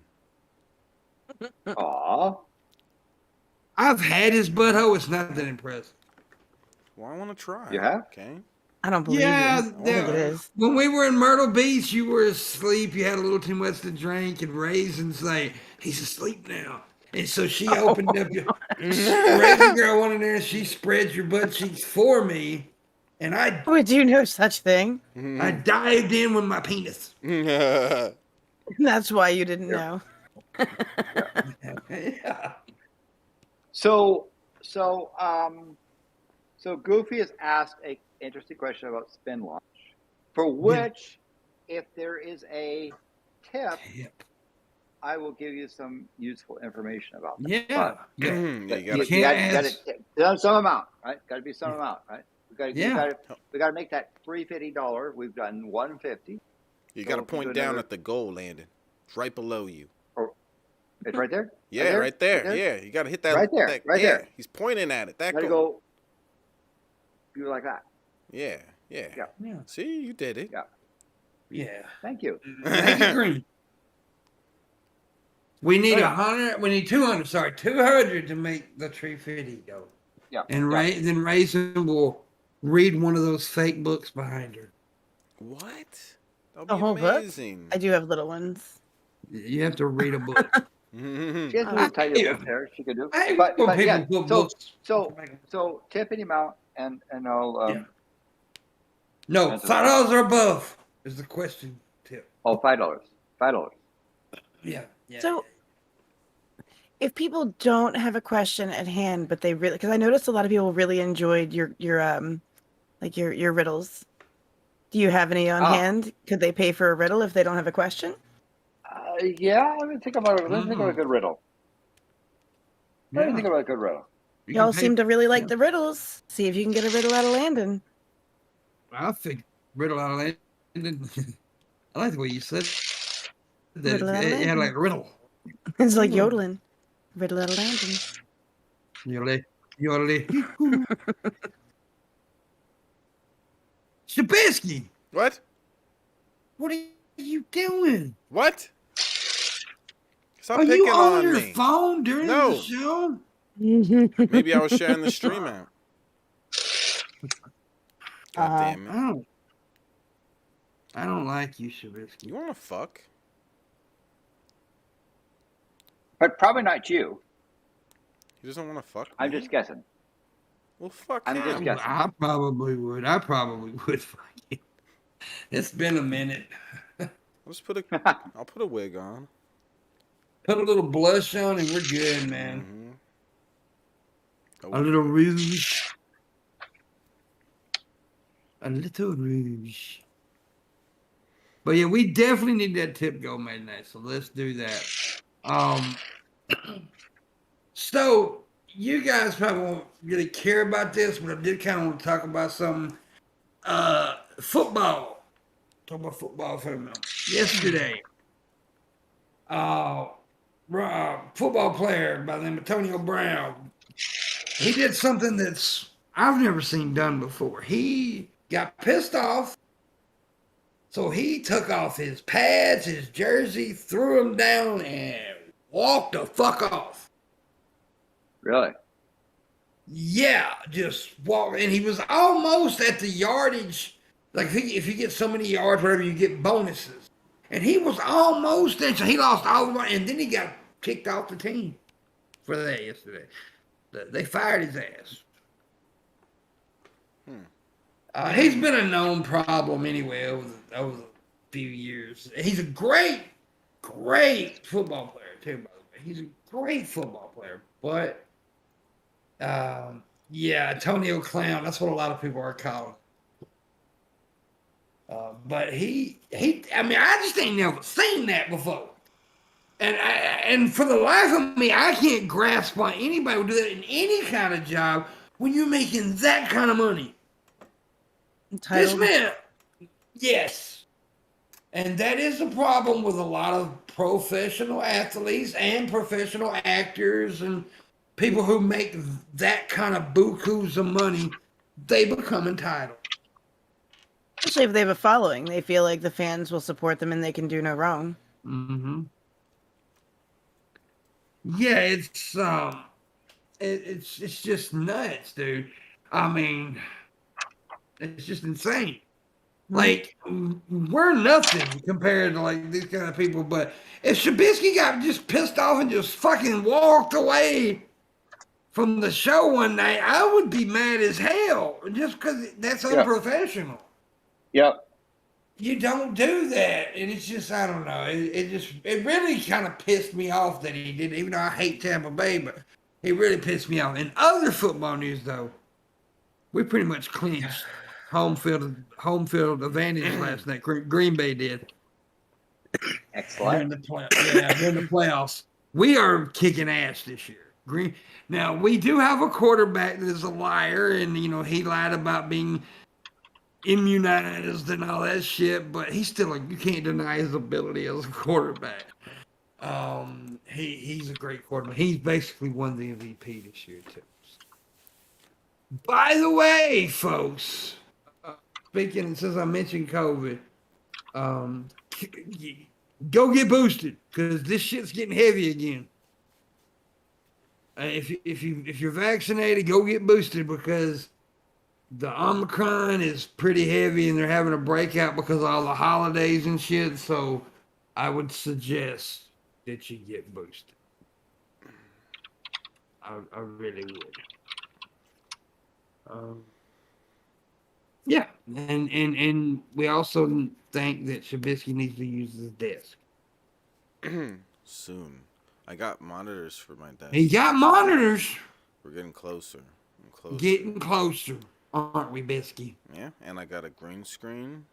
Aw. I've had his butthole. It's not that impressive. Well, I want to try. You have? Okay. I don't believe Yeah, you. I don't think it is. when we were in Myrtle Beach, you were asleep. You had a little too much to drink, and Raisin's like, he's asleep now. And so she opened up your Raisin girl went in there and she spread your butt cheeks for me, and Would you know such thing? I dived in with my penis. That's why you didn't know. Yeah. So Goofy has asked a interesting question about spin launch, for which, if there is a tip, I will give you some useful information about that. Yeah. But You got to some amount, right? Got to be some amount, right? We got to make that $350. We've done $150. You got to point down at the goal, Landon. It's right below you. Oh, it's right there. Yeah, right there. Yeah, you got to hit that. Right there. Right there. He's pointing at it. That goal. Go. You like that? Yeah. See, you did it. Yeah. Thank you. Thank you, Green. We need 100. We need 200. Sorry, 200 to make the 350 go. Yeah. And then Raisin will read one of those fake books behind her. What? The whole amazing. book? I do have little ones. You have to read a book. She has little tiny books there. She could do. But yeah. So tip any amount, and I'll. No, $5 or above is the question. Tip. Oh, $5. Yeah. So, if people don't have a question at hand, but they really, because I noticed a lot of people really enjoyed your riddles. Do you have any on hand? Could they pay for a riddle if they don't have a question? Yeah, let me think about it. Let me think about a good riddle. Y'all seem to really like the riddles. See if you can get a riddle out of Landon. I think riddle out of Landon. I like the way you said that. It had like a riddle. It's like yodeling. Riddle out of Landon. Yodely. Shabisky. What? What are you doing? What? Stop are picking you on your me. phone during the show? Maybe I was sharing the stream out. God damn it. I don't like you, Shabisky. You want to fuck? But probably not you. He doesn't want to fuck me? I'm just guessing. Well, fuck I'm him. just guessing. I probably would. Fuck you. It's been a minute. I'll put a wig on. Put a little blush on and we're good, man. Mm-hmm. A little rouge. But yeah, we definitely need that tip go made night. So let's do that. So you guys probably won't really care about this, but I did kind of want to talk about some football. Talk about football for a minute. Yesterday, football player by the name of Antonio Brown, he did something that's I've never seen done before. He got pissed off, so he took off his pads, his jersey, threw them down, and walked the fuck off. Really? Yeah, just walk. And he was almost at the yardage. Like if you get so many yards, whatever, you get bonuses. And he was almost there. So he lost all the money. And then he got kicked off the team for that yesterday. They fired his ass. He's been a known problem anyway over the few years. He's a great football player, too, by the way. He's a great football player. But, yeah, Antonio Clown, that's what a lot of people are calling. But I just ain't never seen that before. And for the life of me, I can't grasp why anybody would do that in any kind of job when you're making that kind of money. Entitled. This man, yes. And that is the problem with a lot of professional athletes and professional actors and people who make that kind of bukus of money. They become entitled. Especially if they have a following. They feel like the fans will support them and they can do no wrong. Mm-hmm. Yeah, it's just nuts, dude. I mean, It's just insane. Like, we're nothing compared to like these kind of people. But if Trubisky got just pissed off and just fucking walked away from the show one night, I would be mad as hell just because that's Yeah. unprofessional. Yep. You don't do that, and it's just I don't know. It really kind of pissed me off that he did. Even though I hate Tampa Bay, but he really pissed me off. In other football news, though, we pretty much clinched home field advantage last night. Green Bay did during Excellent. the during the playoffs. We are kicking ass this year. Now we do have a quarterback that is a liar, and he lied about being immunized and all that shit, but he's still you can't deny his ability as a quarterback. He's a great quarterback. He's basically won the MVP this year too. By the way, folks, speaking since I mentioned COVID, go get boosted because this shit's getting heavy again. If you're vaccinated, go get boosted because the Omicron is pretty heavy and they're having a breakout because of all the holidays and shit. So I would suggest that you get boosted. I really would. Yeah, and we also think that Trubisky needs to use his desk. Soon. I got monitors for my desk. He got monitors. We're getting closer. I'm closer. Getting closer, aren't we, Bisky? Yeah, and I got a green screen.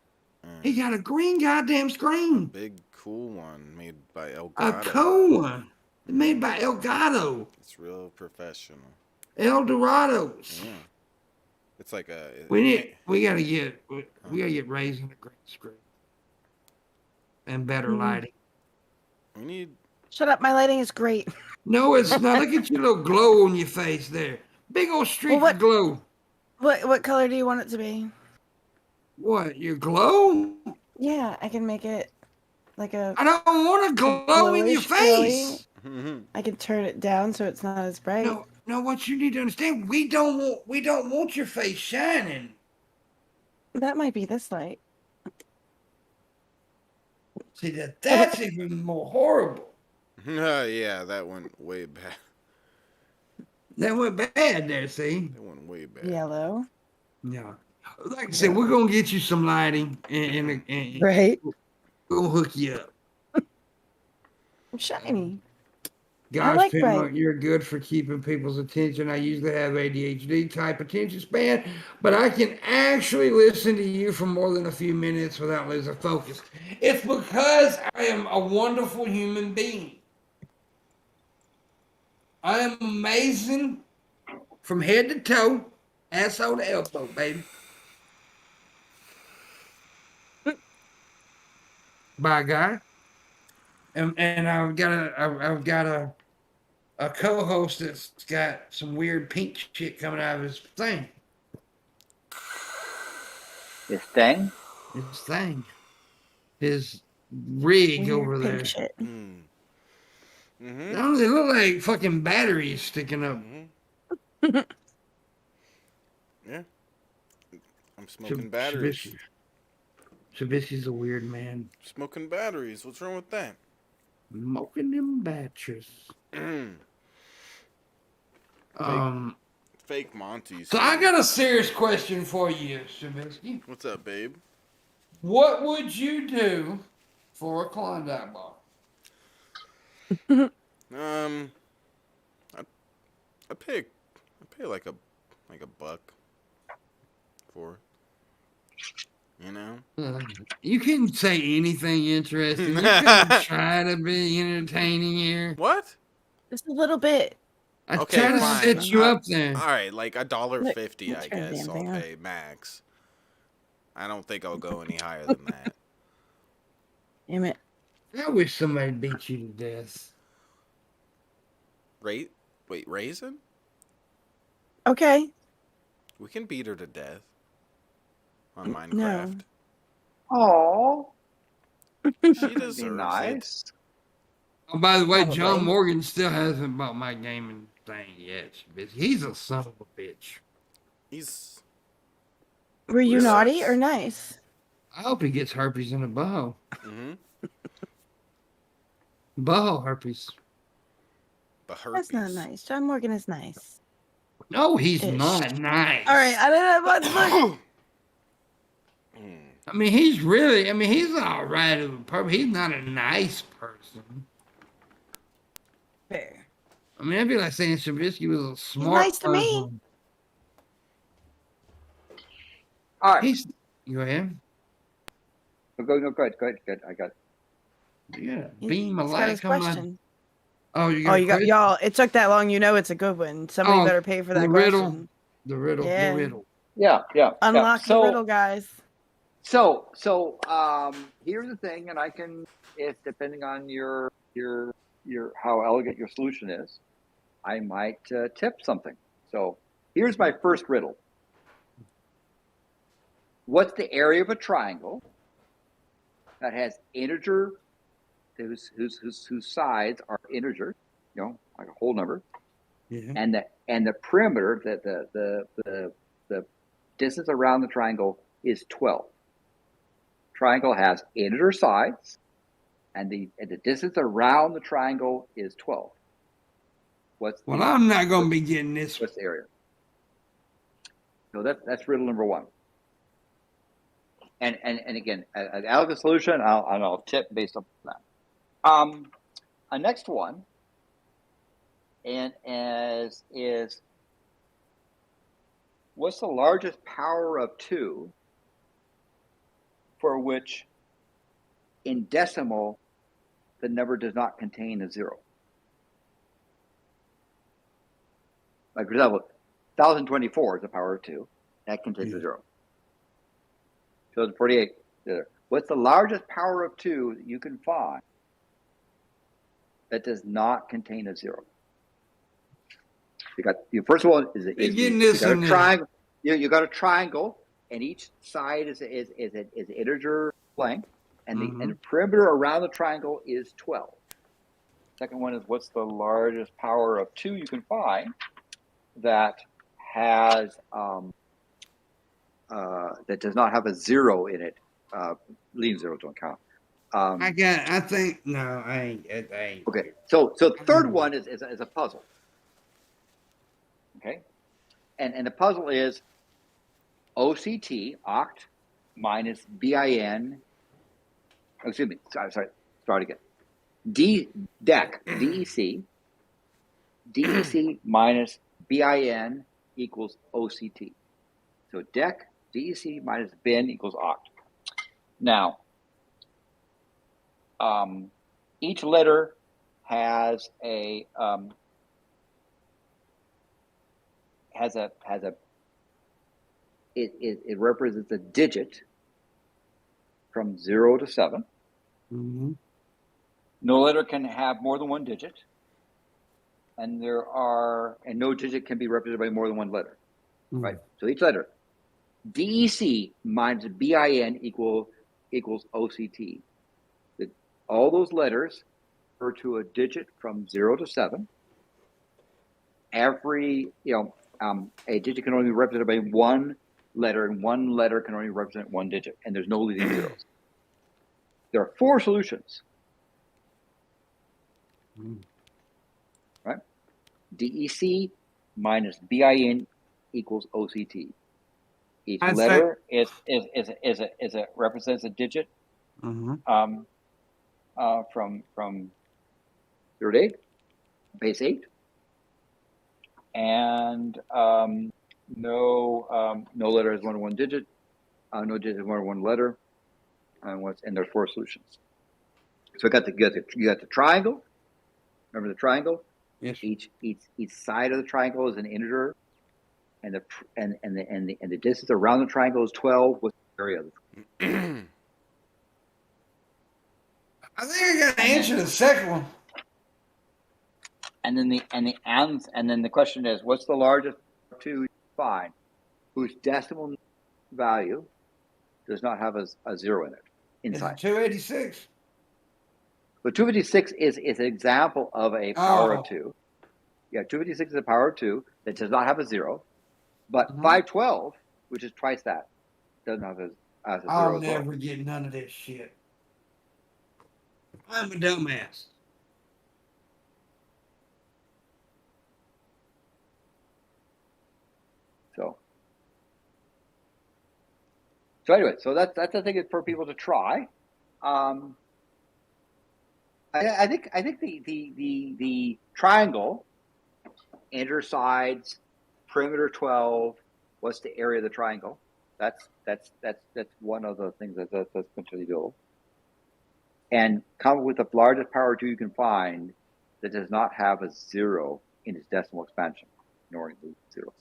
He got a green goddamn screen. Big, cool one made by Elgato. A cool one made by Elgato. It's real professional. El Dorados. Yeah. It's like a. We gotta get raising a green screen and better lighting. We need. Shut up! My lighting is great. No, it's not. Look at your little glow on your face there. Big old streak of glow. What color do you want it to be? What, your glow? Yeah, I can make it like a. I don't want to glow in your face. I can turn it down so it's not as bright. No. What you need to understand, we don't want your face shining. That might be this light. See that's even more horrible. Yeah, that went way bad. That went bad there. See. That went way bad. Yellow. Yeah. Like I said, we're gonna get you some lighting and Right. we'll hook you up. Shiny. Gosh, like PIMPMUNK, bright. you're good for keeping people's attention. I usually have ADHD type attention span, but I can actually listen to you for more than a few minutes without losing focus. It's because I am a wonderful human being. I am amazing from head to toe, asshole to elbow, baby. By guy. And I've got a co-host that's got some weird pink shit coming out of his thing. This thing? His thing. His rig Weird over pink there. shit. No, they look like fucking batteries sticking up. Yeah. I'm smoking batteries. Trubisky's a weird man. Smoking batteries. What's wrong with that? Smoking them batteries. Fake Monty's. So I got a serious question for you, Trubisky. What's up, babe? What would you do for a Klondike bar? I pay like a buck for it. You know? You can say anything interesting. You can try to be entertaining here. What? Just a little bit. I Okay, try to fine. set you up there. All right, like $1.50, Look, I turn the guess damn I'll thing on. pay max. I don't think I'll go any higher than that. Damn it. I wish somebody beat you to death. Wait, Raisin? Okay. We can beat her to death on Minecraft. No. Oh, She be deserves it. nice. Oh, by the way, John Probably. Morgan still hasn't bought my gaming thing yet. He's a son of a bitch. He's Were you naughty Sucks. or nice? I hope he gets herpes in the butthole. Mm-hmm. Butthole herpes. The That's not herpes. nice. John Morgan is nice. No, he's Ish. not nice. All right, I don't know. Look, I mean, he's really. I mean, he's all right of a person. He's not a nice person. fair. I mean, that'd be like saying Trubisky was a He's smart nice to me. person. All right. He's. Go ahead. Go. No, good. I got. Yeah, He's beam of got light his coming. question. Oh, you Oh, got a you got question? y'all. It took that long. You know it's a good one. Somebody Oh, better pay for that the riddle. question. The riddle. Yeah. The riddle. Yeah. Unlock the So, riddle, guys. So here's the thing, and I can, if depending on your how elegant your solution is, I might tip something. So here's my first riddle. What's the area of a triangle that has integer whose sides are integer, like a whole number, Yeah. and the perimeter, the distance around the triangle is 12. Triangle has integer sides, and the distance around the triangle is 12. Well, I'm not going to be getting this. What's the area? So that's riddle number one. And again, an elegant solution, I'll tip based on that. A next one, and is what's the largest power of 2 for which in decimal the number does not contain a 0? Like, for example, 1024 is the power of 2. That contains a 0. 248. What's the largest power of 2 that you can find that does not contain a 0? You got your first one is you got a triangle. You got a triangle, and each side is an integer length, and the perimeter around the triangle is 12. Second one is what's the largest power of 2 you can find that has that does not have a 0 in it. Leading zeros don't count. I think no, I ain't. Okay, so third one is a puzzle. Okay, and the puzzle is OCT oct minus BIN. Oh, excuse me. Sorry. Start again. DEC minus BIN equals OCT. So DEC minus bin equals oct. Now, each letter has it represents a digit from 0 to 7. Mm-hmm. No letter can have more than one digit, and no digit can be represented by more than one letter. Mm-hmm. Right. So each letter, DEC minus BIN equals OCT. All those letters refer to a digit from 0 to 7. Every a digit can only be represented by one letter, and one letter can only represent one digit, and there's no leading zeros. There are 4 solutions. Right? DEC minus BIN equals OCT. Each letter represents a digit from 0 to 8, base 8, and no letter has more than one digit. No digit has more than one letter, and there's 4 solutions. So you got the triangle. Remember the triangle? Yes. Each side of the triangle is an integer, and the distance around the triangle is 12. What's the area of the I think I got to answer the second one. And then the question is, what's the largest 2 you find whose decimal value does not have a 0 in it inside? It's 286. But 256 is an example of a power of 2. Yeah, 256 is a power of 2 that does not have a 0. But 512, which is twice that, doesn't have as a I'll zero as well. never get none of this shit. I'm a dumbass. So anyway, so that's I think it's for people to try. I think the triangle, inner sides, perimeter 12. What's the area of the triangle? That's one of the things that's potentially doable. And come up with the largest power 2 you can find that does not have a 0 in its decimal expansion, nor include zeros.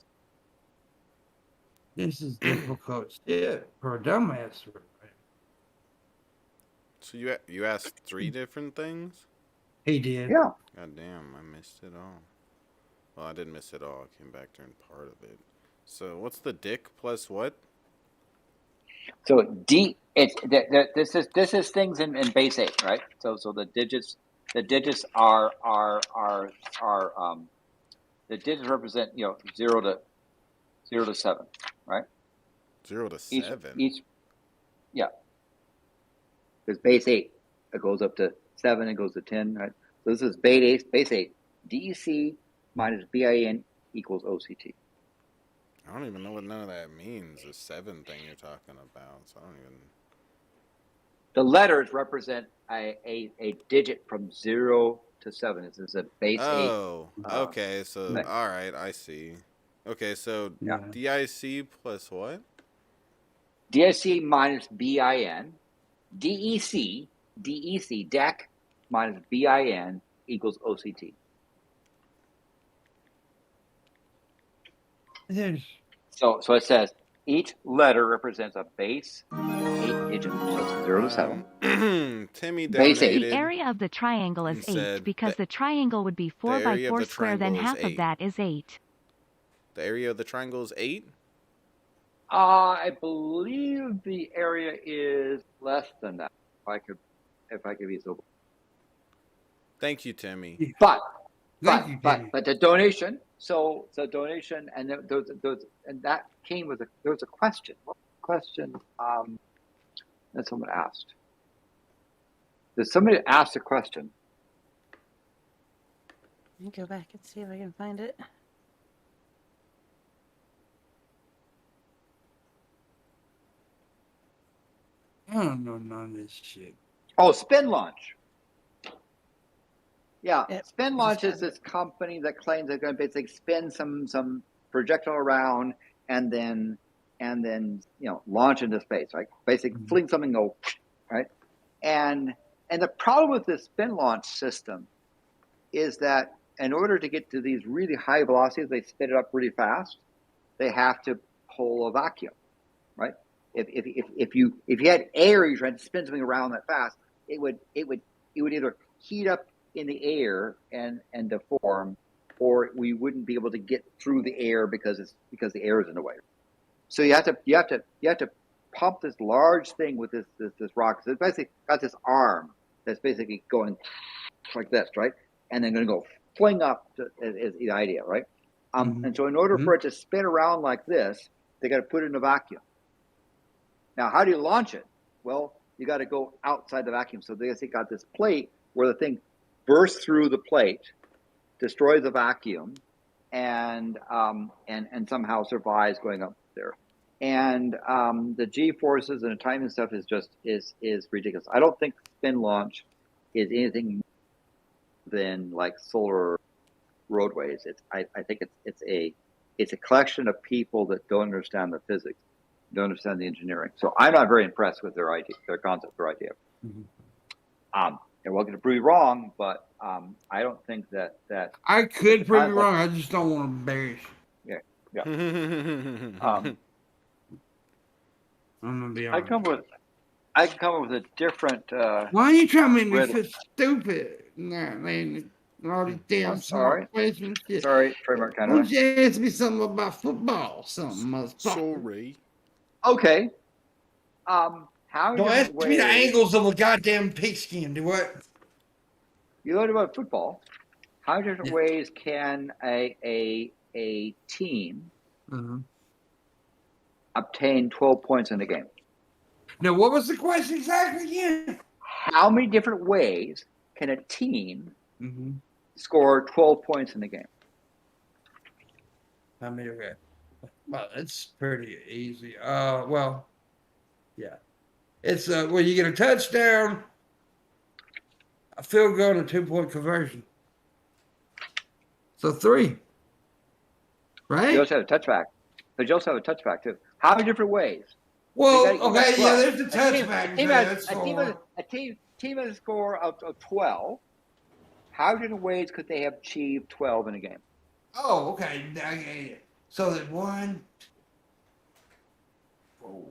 This is difficult shit for a dumbass. So you asked 3 different things? He did. Yeah. God damn, I missed it all. Well, I didn't miss it all. I came back during part of it. So what's the dick plus what? So this is things in base 8, right? So the digits are the digits represent 0 to 7, right? 0 to 7. Each yeah. Because base 8 it goes up to 7, it goes to 10, right? So this is base 8. DEC minus BIN equals OCT. I don't even know what none of that means. The 7 thing you're talking about. So I don't even. The letters represent a digit from 0 to 7. This is a base 8. Oh, okay. So thing. all right, I see. Okay, so Yeah. DIC plus what? DIC minus BIN, DEC, DEC minus BIN equals OCT. So it says each letter represents a base 8 digit, so it's 0 to 7. Timmy Base 8. donated. The area of the triangle is and 8 said because the triangle would be 4 by area of 4 the square, then triangle is half of 8. that is 8. The area of the triangle is 8? I believe the area is less than that. If I could be so. Thank you, Timmy. But Thank you, Timmy. the donation. So the donation and those and that came with there was a question. What question? That someone asked. Did somebody ask a question? Let me go back and see if I can find it. I don't know none of this shit. Oh, Spin Launch. Yeah, Yep, Spin just Launch is got it. this company that claims they're going to basically spin some projectile around and then launch into space, right? Basically, fling something, go right. And the problem with this spin launch system is that in order to get to these really high velocities, they spin it up really fast. They have to pull a vacuum, right? If you had air, you tried to spin something around that fast, it would either heat up in the air and deform, or we wouldn't be able to get through the air because the air is in the way. So you have to pump this large thing with this rock. So it's basically got this arm that's basically going like this, right? And then going to go fling up is the idea, right? And so in order for it to spin around like this, they got to put it in a vacuum. Now, how do you launch it? Well, you got to go outside the vacuum. So they got this plate where the thing bursts through the plate, destroys the vacuum, and somehow survives going up there. And the G forces and the timing stuff is ridiculous. I don't think spin launch is anything than like solar roadways. I think it's a collection of people that don't understand the physics, don't understand the engineering. So I'm not very impressed with their idea, their concept, their idea. They're welcome to prove you wrong, but I don't think that I could prove you wrong. I just don't want to embarrass you. Yeah. I'm gonna be I honest. can come up with a different. Why are you trying to make me Ready. feel stupid? Nah, man. All these damn I'm smart sorry. questions. Shit. Sorry, trademark Why kind don't you ask me something about football? Something, motherfucker. Sorry. Okay. How Don't different ask me the ways angles of a goddamn pigskin. Do what? you learned about football? How different ways can a team obtain 12 points in the game? Now, what was the question exactly again? How many different ways can a team Mm-hmm. score 12 points in the game? How many? Okay. Well, it's pretty easy. Well, yeah. It's well, you get a touchdown, a field goal, and a 2-point conversion. So 3, right? You also have a touchback. But you also have a touchback too. How many different ways? Well, You got okay, 12. yeah. There's the A team, touchback. a team Yeah, has that's a team 4. has team has a score of 12. How many different ways could they have achieved 12 in a game? Oh, okay. Yeah. So that 1, 4,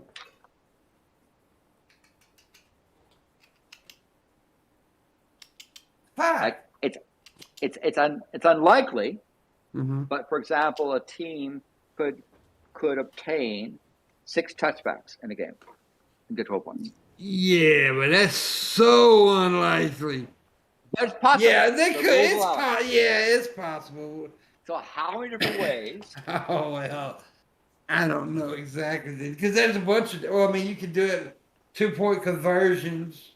5. Like it's unlikely, Mm-hmm. but for example, a team could obtain 6 touchbacks in a game and get 12 points. Yeah, but that's so unlikely. But it's possible. Yeah, they The could. rules It's allow it. yeah, it's possible. So how many different ways? Oh well, I don't know exactly because there's a bunch of. Well, I mean, you could do it 2-point conversions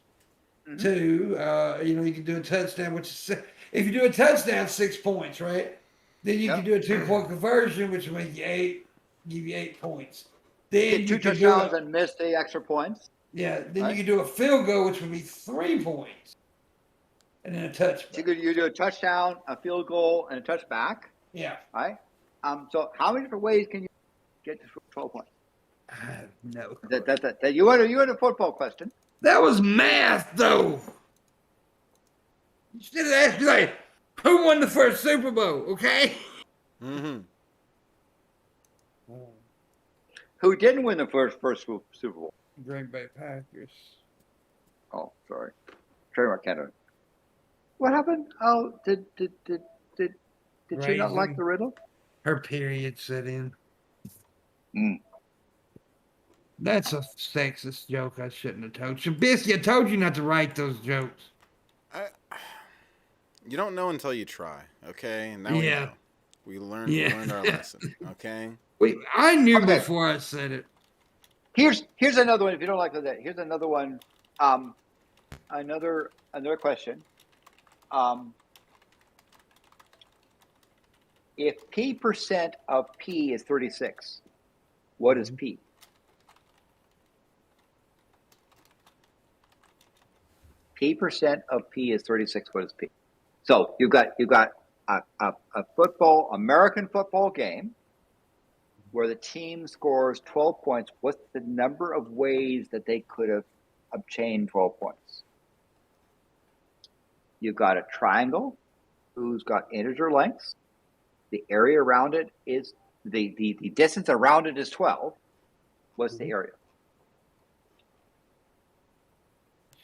too. You can do a touchdown, which is if you do a touchdown, 6 points, right? Then you can do a 2-point conversion, which will make you 8, give you 8 points. Then Get you 2 can do touchdowns and miss the extra points. yeah. Then right? you can do a field goal, which would be 3 points, and then a touchback. So you do a touchdown, a field goal, and a touchback. Yeah. Right? So how many different ways can you get to 12 points? I have no. That you had a football question. That was math, though. You should have asked me like, who won the first Super Bowl? Okay. Mm-hmm. Who didn't win the first Super Bowl? Green Bay Packers. Oh, sorry. Trademark Canada. What happened? Oh, did you not like the riddle? Her period set in. Mm. That's a sexist joke I shouldn't have told. Trubisky, I told you not to write those jokes. You don't know until you try, okay? And now Yeah. we know. We learned our lesson, okay? I knew Okay. before I said it. Here's another one. If you don't like that, here's another one. Another question. If P% of P is 36, what is P? P% of P is 36. What is P? So you've got a American football game where the team scores 12 points. What's the number of ways that they could have obtained 12 points? You've got a triangle who's got integer lengths. The area around it is the distance around it is 12. What's the area?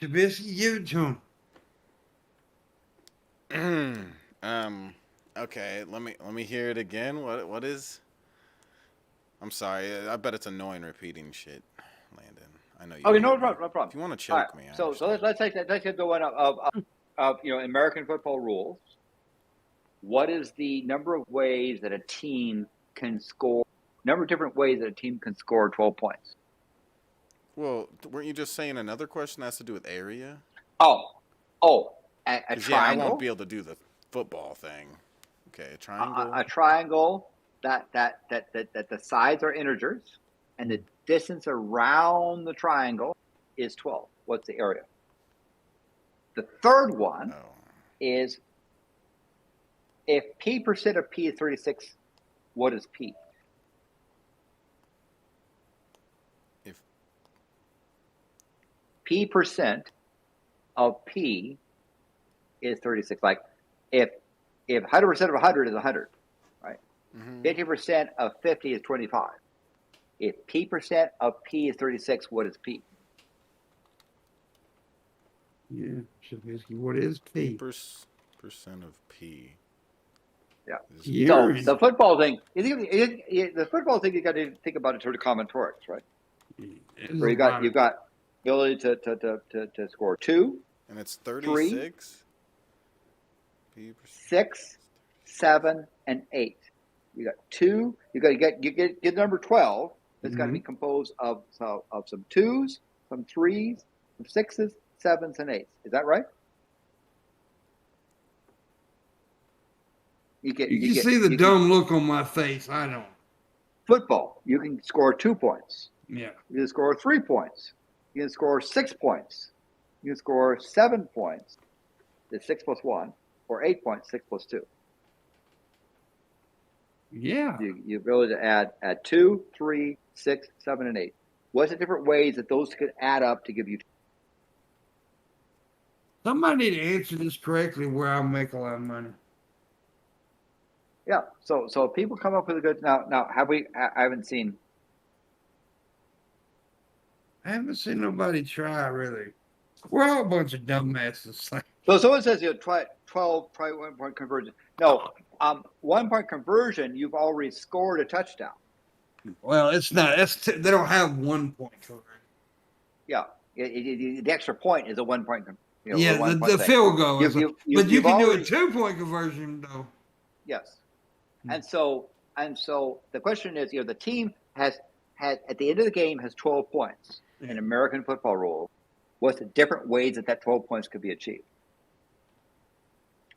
Trubisky, give it to him. Okay, let me hear it again. What is? I'm sorry. I bet it's annoying repeating shit, Landon. I know you. Okay, hate no me. problem. If you want to All choke right, me, so let's take the one of American football rules. What is the number of ways that a team can score? Number of different ways that a team can score 12 points. Well, weren't you just saying another question that has to do with area? A triangle. Yeah, I won't be able to do the football thing. Okay, a triangle. A triangle that the sides are integers, and the distance around the triangle is 12. What's the area? The third one is if P% of P is 36, what is P? If P% of P is 36. Like if 100% of 100 is 100, right? 50% of 50 is 25. If P% of P is 36, what is P? Yeah, Trubisky, what is P? percent of P. Yeah. So the football thing, the football thing, you got to think about in terms of combinatorics, right? Where you got ability to score 2, and it's 36. 3, 6, 7, and 8. You got 2. You get number 12. It's got to be composed of some 2s, some 3s, some 6s, 7s, and 8s. Is that right? You can see the dumb look on my face. I don't. Football, you can score 2 points. Yeah. You can score 3 points. You can score 6 points. You can score 7 points. It's 6 plus 1, or 8 points, 6 plus 2. Yeah. You ability to add 2, 3, 6, 7, and 8. What's the different ways that those could add up to give you? Somebody need to answer this correctly where I make a lot of money. Yeah. So if people come up with a good now have we? I haven't seen. I haven't seen nobody try really. We're all a bunch of dumbasses. So someone says try 12, try 1 point conversion. No, 1 point conversion. You've already scored a touchdown. Well, it's not. They don't have 1 point conversion. Yeah. The extra point is a 1 point. Yeah, the field goal. But you can do a 2 point conversion though. Yes. And so the question is, the team has at the end of the game has 12 points in American football rules. What's the different ways that 12 points could be achieved?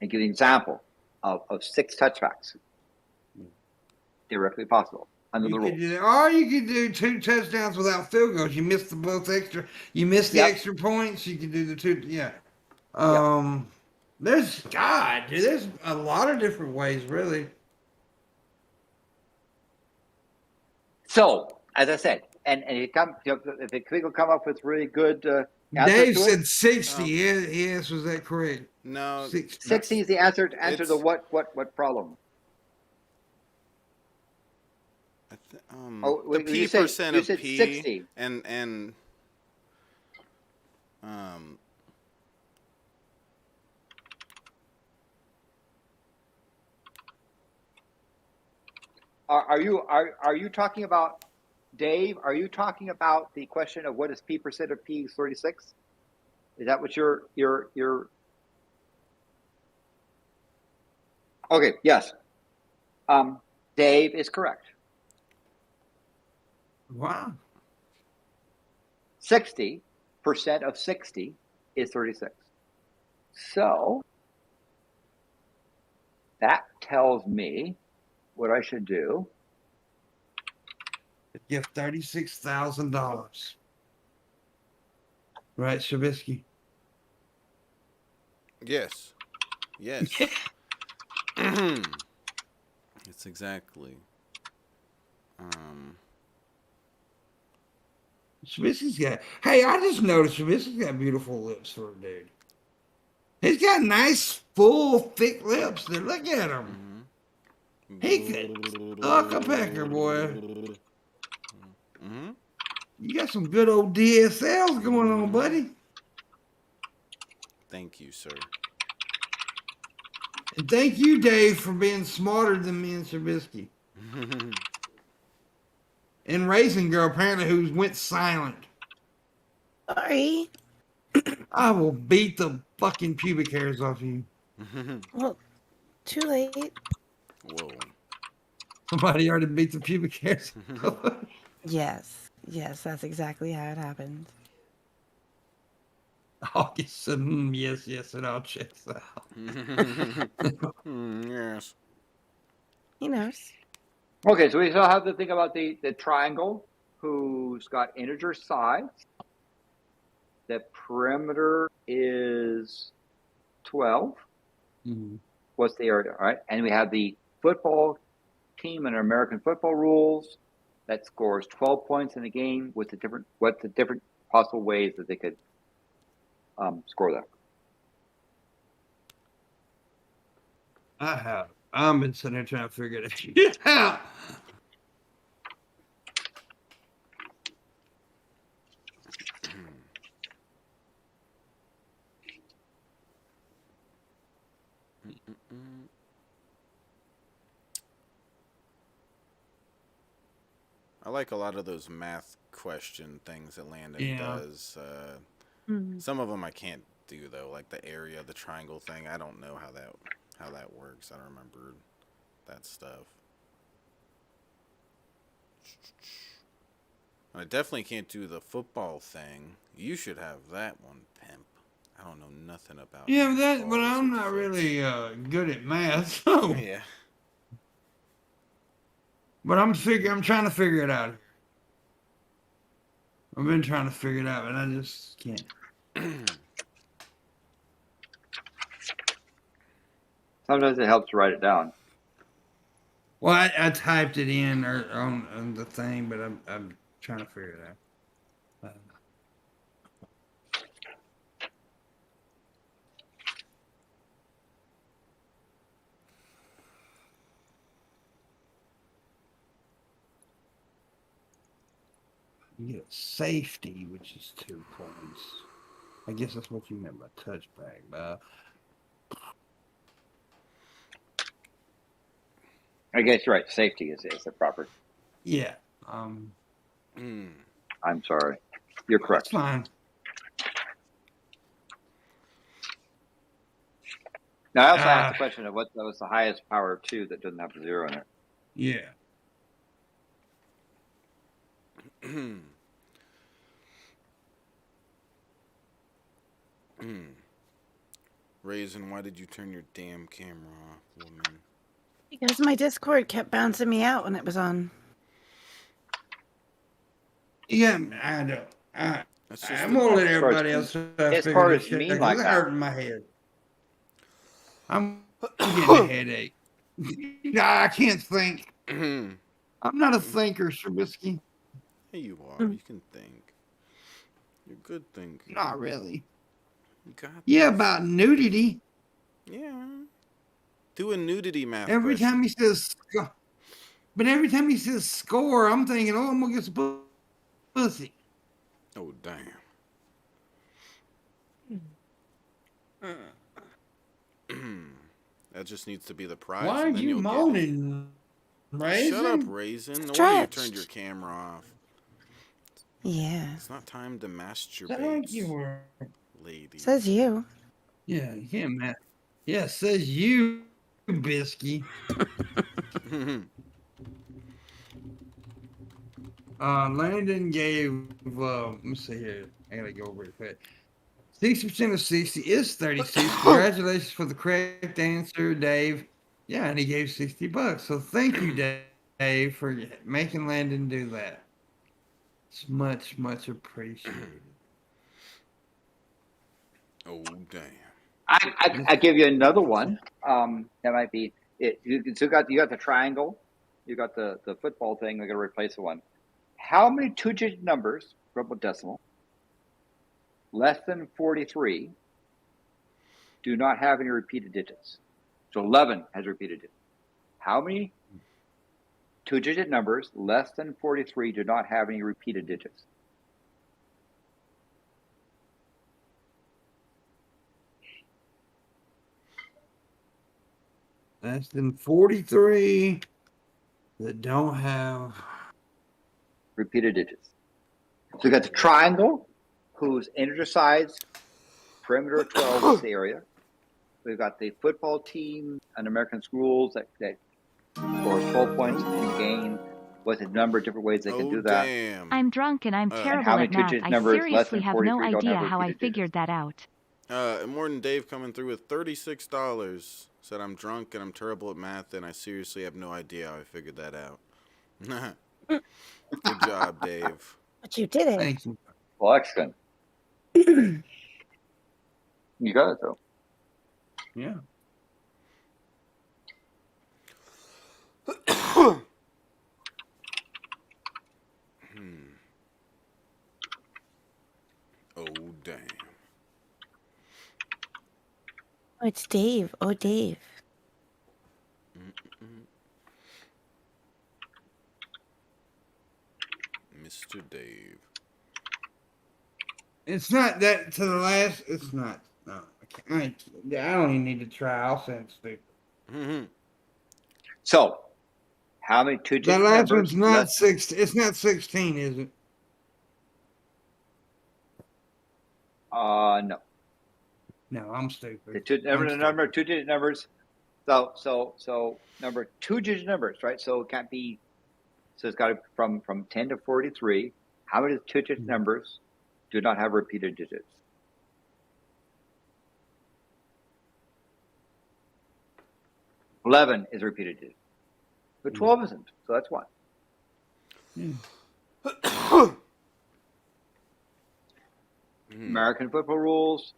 And give an example of 6 touchbacks. Theoretically possible under the rules. Or you could do 2 touchdowns without field goals. You missed You missed the extra points. You can do the 2. Yeah. There's a lot of different ways, really. So, as I said, and if people come up with really good Dave said 60. Yes, was that correct? No, 60 is the answer to what problem? The P percent of P 60. and Are you talking about, Dave? Are you talking about the question of what is P percent of P is 36? Is that what you're? Okay. Yes. Dave is correct. Wow. 60% of 60 is 36. So that tells me what I should do. Give $36,000. Right, Shabisky? Yes. It's exactly. Shabisky's got. Hey, I just noticed Shabisky's got beautiful lips for a dude. He's got nice, full, thick lips. There, look at him. He could suck a pecker, boy. You got some good old DSLs going on, buddy. Thank you, sir. And thank you, Dave, for being smarter than me and Shabisky. And Raisin Girl, apparently, who went silent. Sorry. I will beat the fucking pubic hairs off you. Well, too late. Whoa. Somebody already beat the pubic hairs. Yes, that's exactly how it happened. Oh, yes, it all checks out. Yes. He knows. Okay, so we still have to think about the triangle who's got integer sides. The perimeter is 12. What's the area? All right. And we have the football team in American football rules that scores 12 points in a game. What's the different possible ways that they could score that? I have. I've been sitting there trying to figure it out. I like a lot of those math question things that Landon does. Some of them I can't do though, like the area, the triangle thing. I don't know how that works. I don't remember that stuff. I definitely can't do the football thing. You should have that one, Pimp. I don't know nothing about Yeah, but balls I'm with not foots. really good at math, so. Yeah. But I'm trying to figure it out. I've been trying to figure it out, but I just can't. Sometimes it helps to write it down. Well, I typed it in or on the thing, but I'm trying to figure it out. You get safety, which is 2 points. I guess that's what you meant by touchback. I guess you're right. Safety is the proper. Yeah. I'm sorry. You're correct. That's fine. Now, I also asked the question of what was the highest power of 2 that doesn't have a 0 in it. Yeah. Raisin, why did you turn your damn camera off, woman? Because my Discord kept bouncing me out when it was on. Yeah, I know. I'm gonna let everybody else figure this shit out because it's hurting my head. I'm getting a headache. I can't think. I'm not a thinker, Trubisky. Hey, you are. You can think. You're a good thinker. Not really. You got yeah, this. about nudity. Yeah. Do a nudity math Every question. time he says, but every time he says score, I'm thinking, oh, I'm gonna get some pussy. Oh, damn. That just needs to be the prize. Why are and then you you'll moaning, Raisin? Shut up, Raisin. No wonder you turned your camera off. Yeah. It's not time to masturbate. Thank you, lady. Says you. Yeah, yeah, Matt. Yeah, says you, Bisky. Landon gave, let me see here. I gotta go over it. 60% of 60 is 36. Congratulations for the correct answer, Dave. Yeah, and he gave $60. So thank you, Dave, for making Landon do that. It's much, much appreciated. Oh, damn. I give you another one. That might be it. You got the triangle, you got the football thing. We're gonna replace the one. How many 2-digit numbers, double decimal, less than 43, do not have any repeated digits? So 11 has repeated digits. How many 2-digit numbers less than 43 do not have any repeated digits? Less than 43 that don't have repeated digits. So you got the triangle, whose integer size, perimeter 12 is the area. We've got the football team and American schools that scores 12 points in the game. With a number of different ways they can do that. Damn. I'm drunk and I'm terrible how many at math. 2-digit I numbers less seriously than have no 43 don't idea have how I repeated figured that out. More than Dave coming through with $36. Said I'm drunk and I'm terrible at math and I seriously have no idea how I figured that out. Good job, Dave. But you did it. Thank you. Well, excellent. You got it, though. Yeah. Oh, damn. Oh, it's Dave. Oh, Dave. Mr. Dave. It's not that to the last. It's not. No, I don't even need to try. I'll send stupid. So, how many 2-digit That last numbers? one's not 16. It's not 16, is it? No. No, I'm stupid. The number of 2-digit numbers. So number 2-digit numbers, right? So it can't be. So it's got to from 10 to 43. How many two-digit numbers do not have repeated digits? 11 is a repeated digit, but 12 isn't. So that's one. American football rules.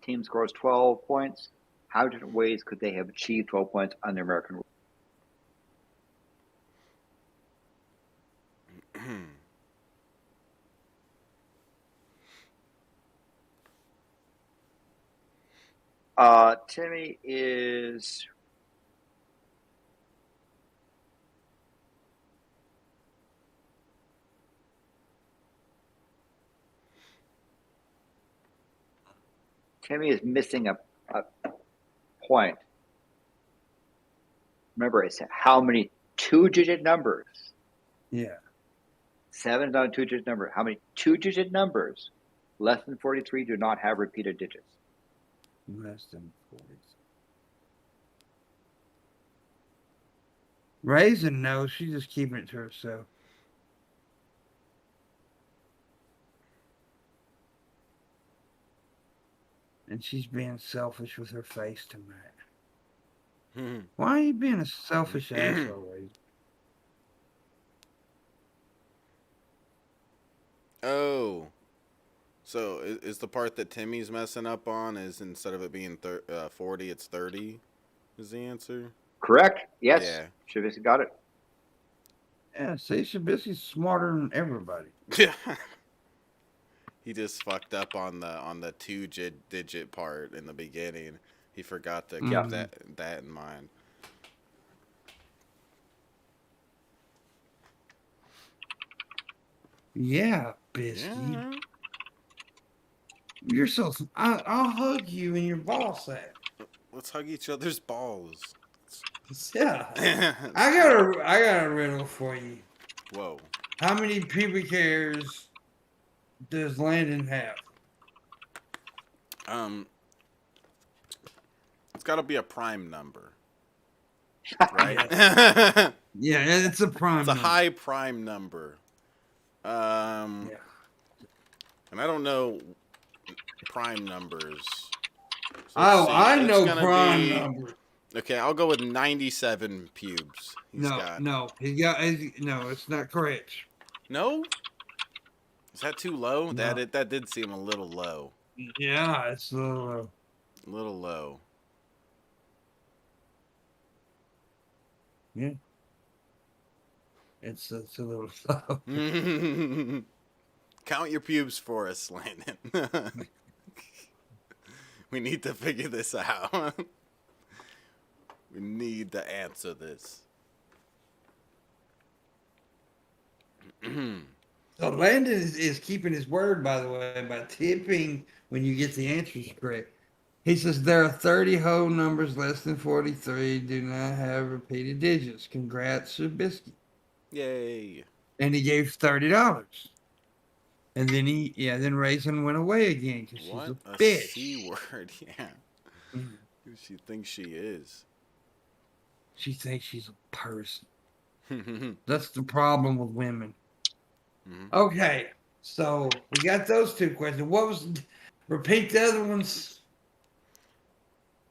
Team scores 12 points. How different ways could they have achieved 12 points under American rules? Timmy is missing a point. Remember, I said how many two-digit numbers? Yeah. 7 is not a two-digit number. How many two-digit numbers less than 43 do not have repeated digits? Less than 40. Raisin knows. She's just keeping it to herself. And she's being selfish with her face tonight. Why are you being a selfish asshole, Raisin? Oh. So is the part that Timmy's messing up on is instead of it being 40, it's 30 is the answer? Correct. Yes. Yeah. Shabisky got it. Yeah, see, Shabisky's smarter than everybody. Yeah. He just fucked up on the two-digit part in the beginning. He forgot to keep that in mind. Yeah, Bisky. Yeah. You're so. I'll hug you in your ball sack. Let's hug each other's balls. Yeah. I got a riddle for you. Whoa. How many pubic hairs does Landon have? It's got to be a prime number, right? Yeah, it's a prime. It's a high prime number. And I don't know prime numbers. So I know prime numbers. Okay, I'll go with 97 pubes. No, it's not correct. No? Is that too low? No. That did seem a little low. Yeah, it's a little low. A little low. Yeah. It's a little low. Count your pubes for us, Landon. We need to figure this out. We need to answer this. So Landon is keeping his word, by the way, by tipping when you get the answers correct. He says there are 30 whole numbers less than 43 do not have repeated digits. Congrats, Shabisky. Yay. And he gave $30. And then then Raisin went away again because she's a bitch. C word, yeah. Who she thinks she is. She thinks she's a person. That's the problem with women. Okay, so we got those two questions. Repeat the other ones.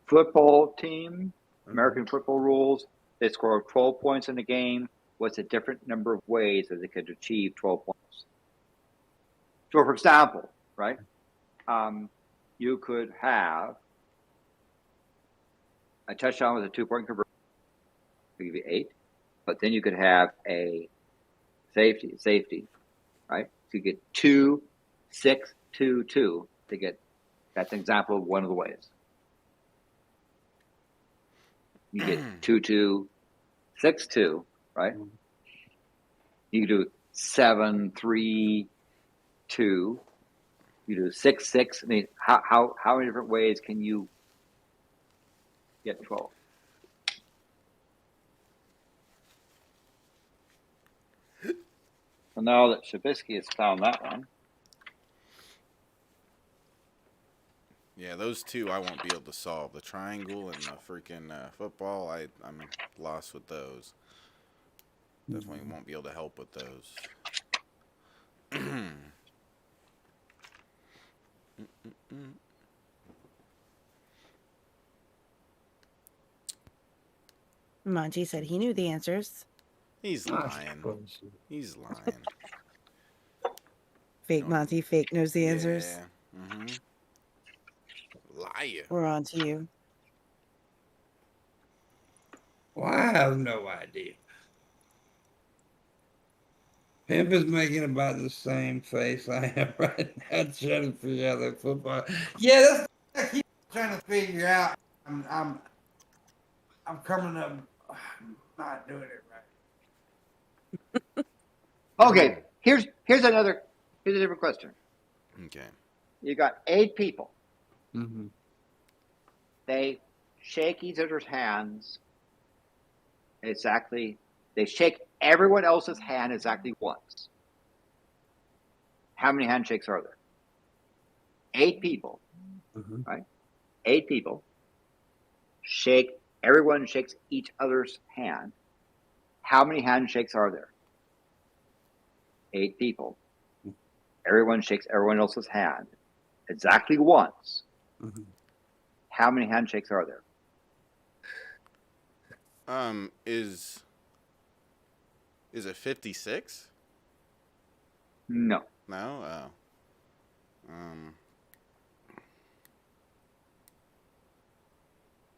Football team, American football rules. They score 12 points in a game. What's a different number of ways that they could achieve 12 points? So, for example, right, you could have a touchdown with a 2-point conversion. I'll give you 8. But then you could have a safety, right? So you get 2, 6, 2, 2. That's an example of one of the ways. You get 2, 2, 6, 2, right? You do 7, 3, 2. You do 6, 6. I mean, how many different ways can you get 12? So now that Shabisky has found that one. Yeah, those two I won't be able to solve. The triangle and the freaking football, I'm lost with those. Definitely won't be able to help with those. Monty said he knew the answers. He's Gosh, lying. crazy. He's lying. Fake No. Monty, fake knows the answers. Yeah. Mm-hmm. Liar. We're on to you. Well, I have no idea. Pimp is making about the same face I am right now, trying to figure out that football. Yeah, that's what I keep trying to figure out. I'm coming up, not doing it right. Okay, here's a different question. Okay. You got 8 people. Mm-hmm. They shake each other's hands exactly. They shake everyone else's hand exactly once. How many handshakes are there? 8 people, Mm-hmm. right? 8 people. Everyone shakes each other's hand. How many handshakes are there? 8 people. Everyone shakes everyone else's hand exactly once. Mm-hmm. How many handshakes are there? Is it 56? No. No? Oh.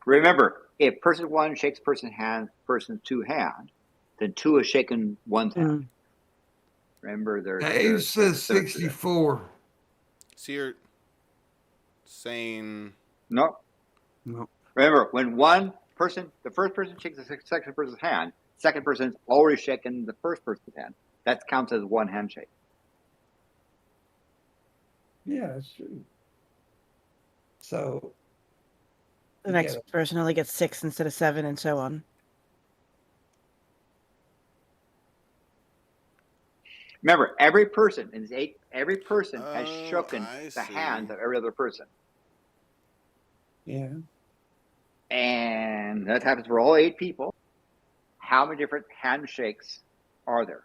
Remember, if person 1 shakes person 2 hand, then 2 is shaking one's hand. Remember, Dave says 64. So you're saying... No. No. Remember, when the first person shakes the second person's hand, second person's already shaken the first person's hand. That counts as one handshake. Yeah, that's true. So The next person only gets 6 instead of 7, and so on. Remember, every person has shaken the see. hands of every other person. yeah. And that happens for all 8 people. How many different handshakes are there?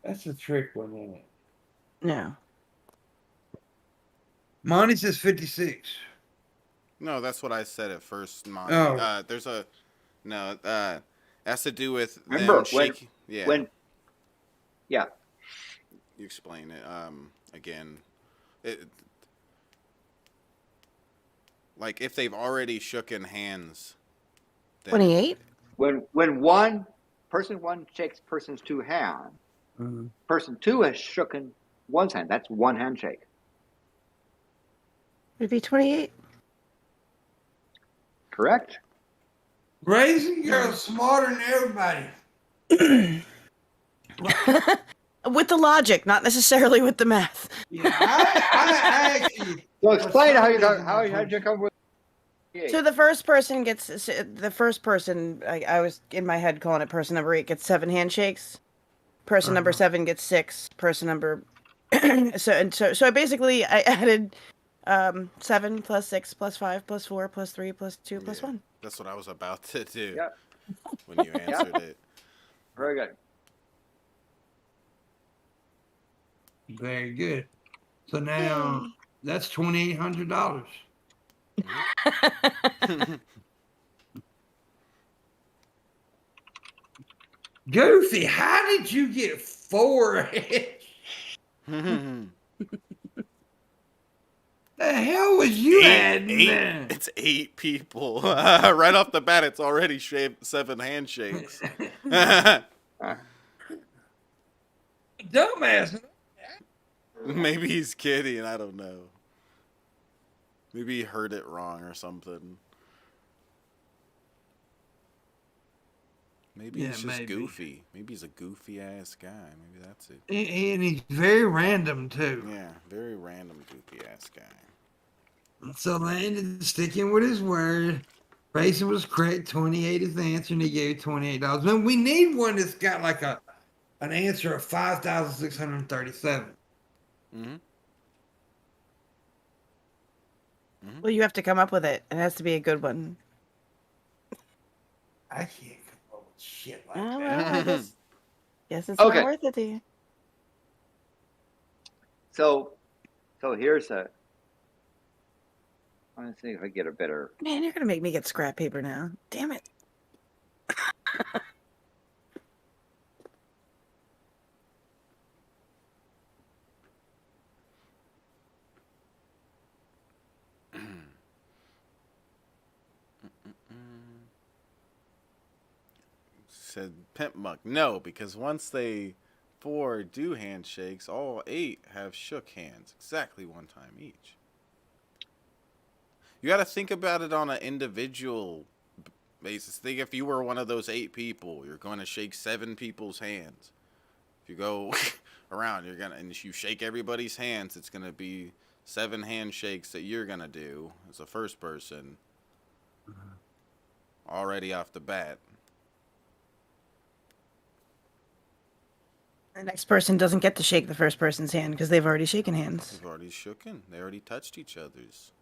That's a trick one, isn't it? No. Monty says 56. No, that's what I said at first, Monty. Oh. There's a... No, has to do with Remember, them shaking... Yeah. Yeah. You explain it. Again... like, if they've already shooken hands... Then 28? When person 1 shakes person's 2 hand, Mm-hmm. person 2 has shooken one's hand. That's one handshake. Would it be 28? Correct? Raising girls smarter than everybody. With the logic, not necessarily with the math. Yeah, I actually. So explain how you come with. So the first person I was in my head calling it person number 8 gets 7 handshakes. Person number 7 gets 6. Person number so basically I added 7 plus 6 plus 5 plus 4 plus 3 plus 2 plus 1. That's what I was about to do. Yeah. When you answered it. Very good. Very good. So now that's $2,800. Goofy, how did you get 4? The hell was you adding there? It's 8 people. Right off the bat, it's already 7 handshakes. Dumbass. Maybe he's kidding. I don't know. Maybe he heard it wrong or something. Maybe he's just goofy. Maybe he's a goofy ass guy. Maybe that's it. And he's very random too. Yeah, very random goofy ass guy. So Landon sticking with his word. Grayson was correct. 28 is the answer, and he gave $28. And we need one that's got like an answer of 5,637. Mm-hmm. Mm-hmm. Well, you have to come up with it. It has to be a good one. I can't come up with shit like Oh, that. well, I guess it's Okay. not worth it to you. So here's a. Let me see if I get a better. Man, you're gonna make me get scrap paper now. Damn it. Said PIMPMUNK. No, because once they 4 do handshakes, all 8 have shook hands exactly one time each. You got to think about it on an individual basis. Think if you were one of those 8 people, you're going to shake 7 people's hands. If you go around, and you shake everybody's hands, it's going to be 7 handshakes that you're going to do as a first person already off the bat. The next person doesn't get to shake the first person's hand because they've already shaken hands. They've already shooken. They already touched each other's.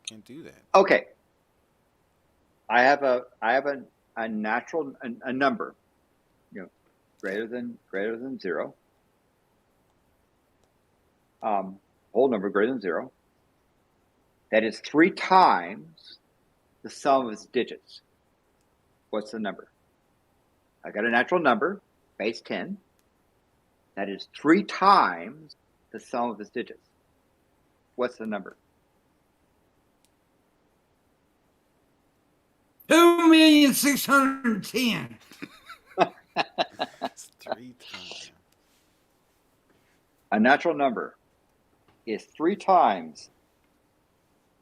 Can't do that. Okay. I have a natural a number, greater than 0. Whole number greater than 0. That is 3 times the sum of its digits. What's the number? I got a natural number, base 10. That is 3 times the sum of its digits. What's the number? 2,610,000. It's 3 times. A natural number is 3 times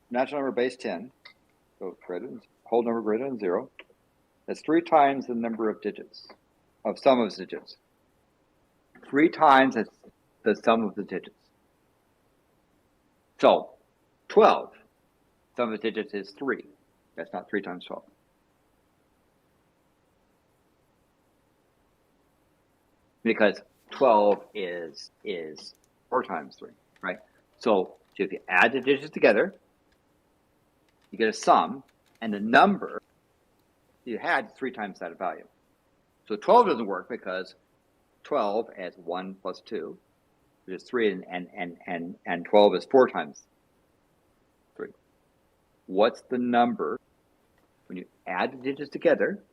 natural number base 10, so whole number greater than 0. That's 3 times the number of digits, of sum of its digits. 3 times the sum of the digits. So 12, sum of its digits is 3. That's not 3 times 12. Because 12 is 4 times 3, right? So if you add the digits together, you get a sum, and the number you had 3 times that value. So 12 doesn't work because 12 adds 1 plus 2, which is 3, and 12 is 4 times 3. What's the number when you add the digits together?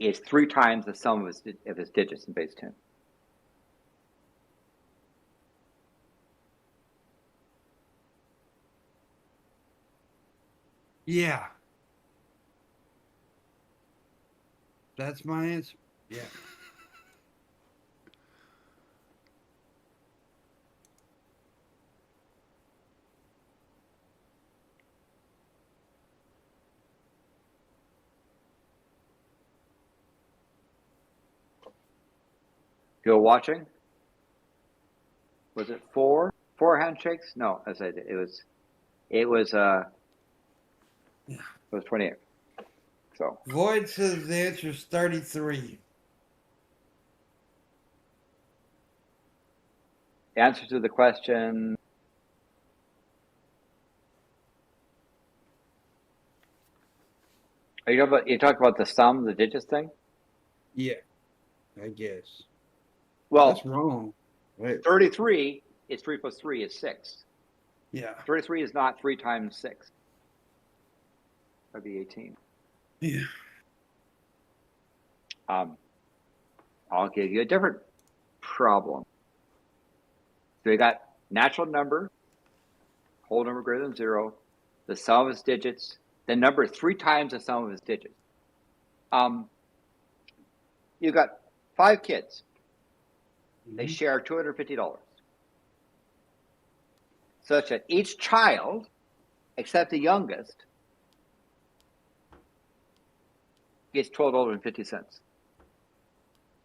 It's 3 times the sum of its digits in base 10. Yeah. That's my answer. Yeah. Still watching? Was it 4 handshakes? No, as I did. It was 28. So Void says the answer is 33. answer to the question. Are you talking about the sum of the digits thing? Yeah, I guess. Well, That's wrong. Wait. 33 is 3 plus 3 is 6. Yeah. 33 is not 3 times 6. That'd be 18. Yeah. I'll give you a different problem. So we got natural number, whole number greater than 0, the sum of its digits, the number 3 times the sum of its digits. You got 5 kids. They share $250. Such that each child, except the youngest, gets $12.50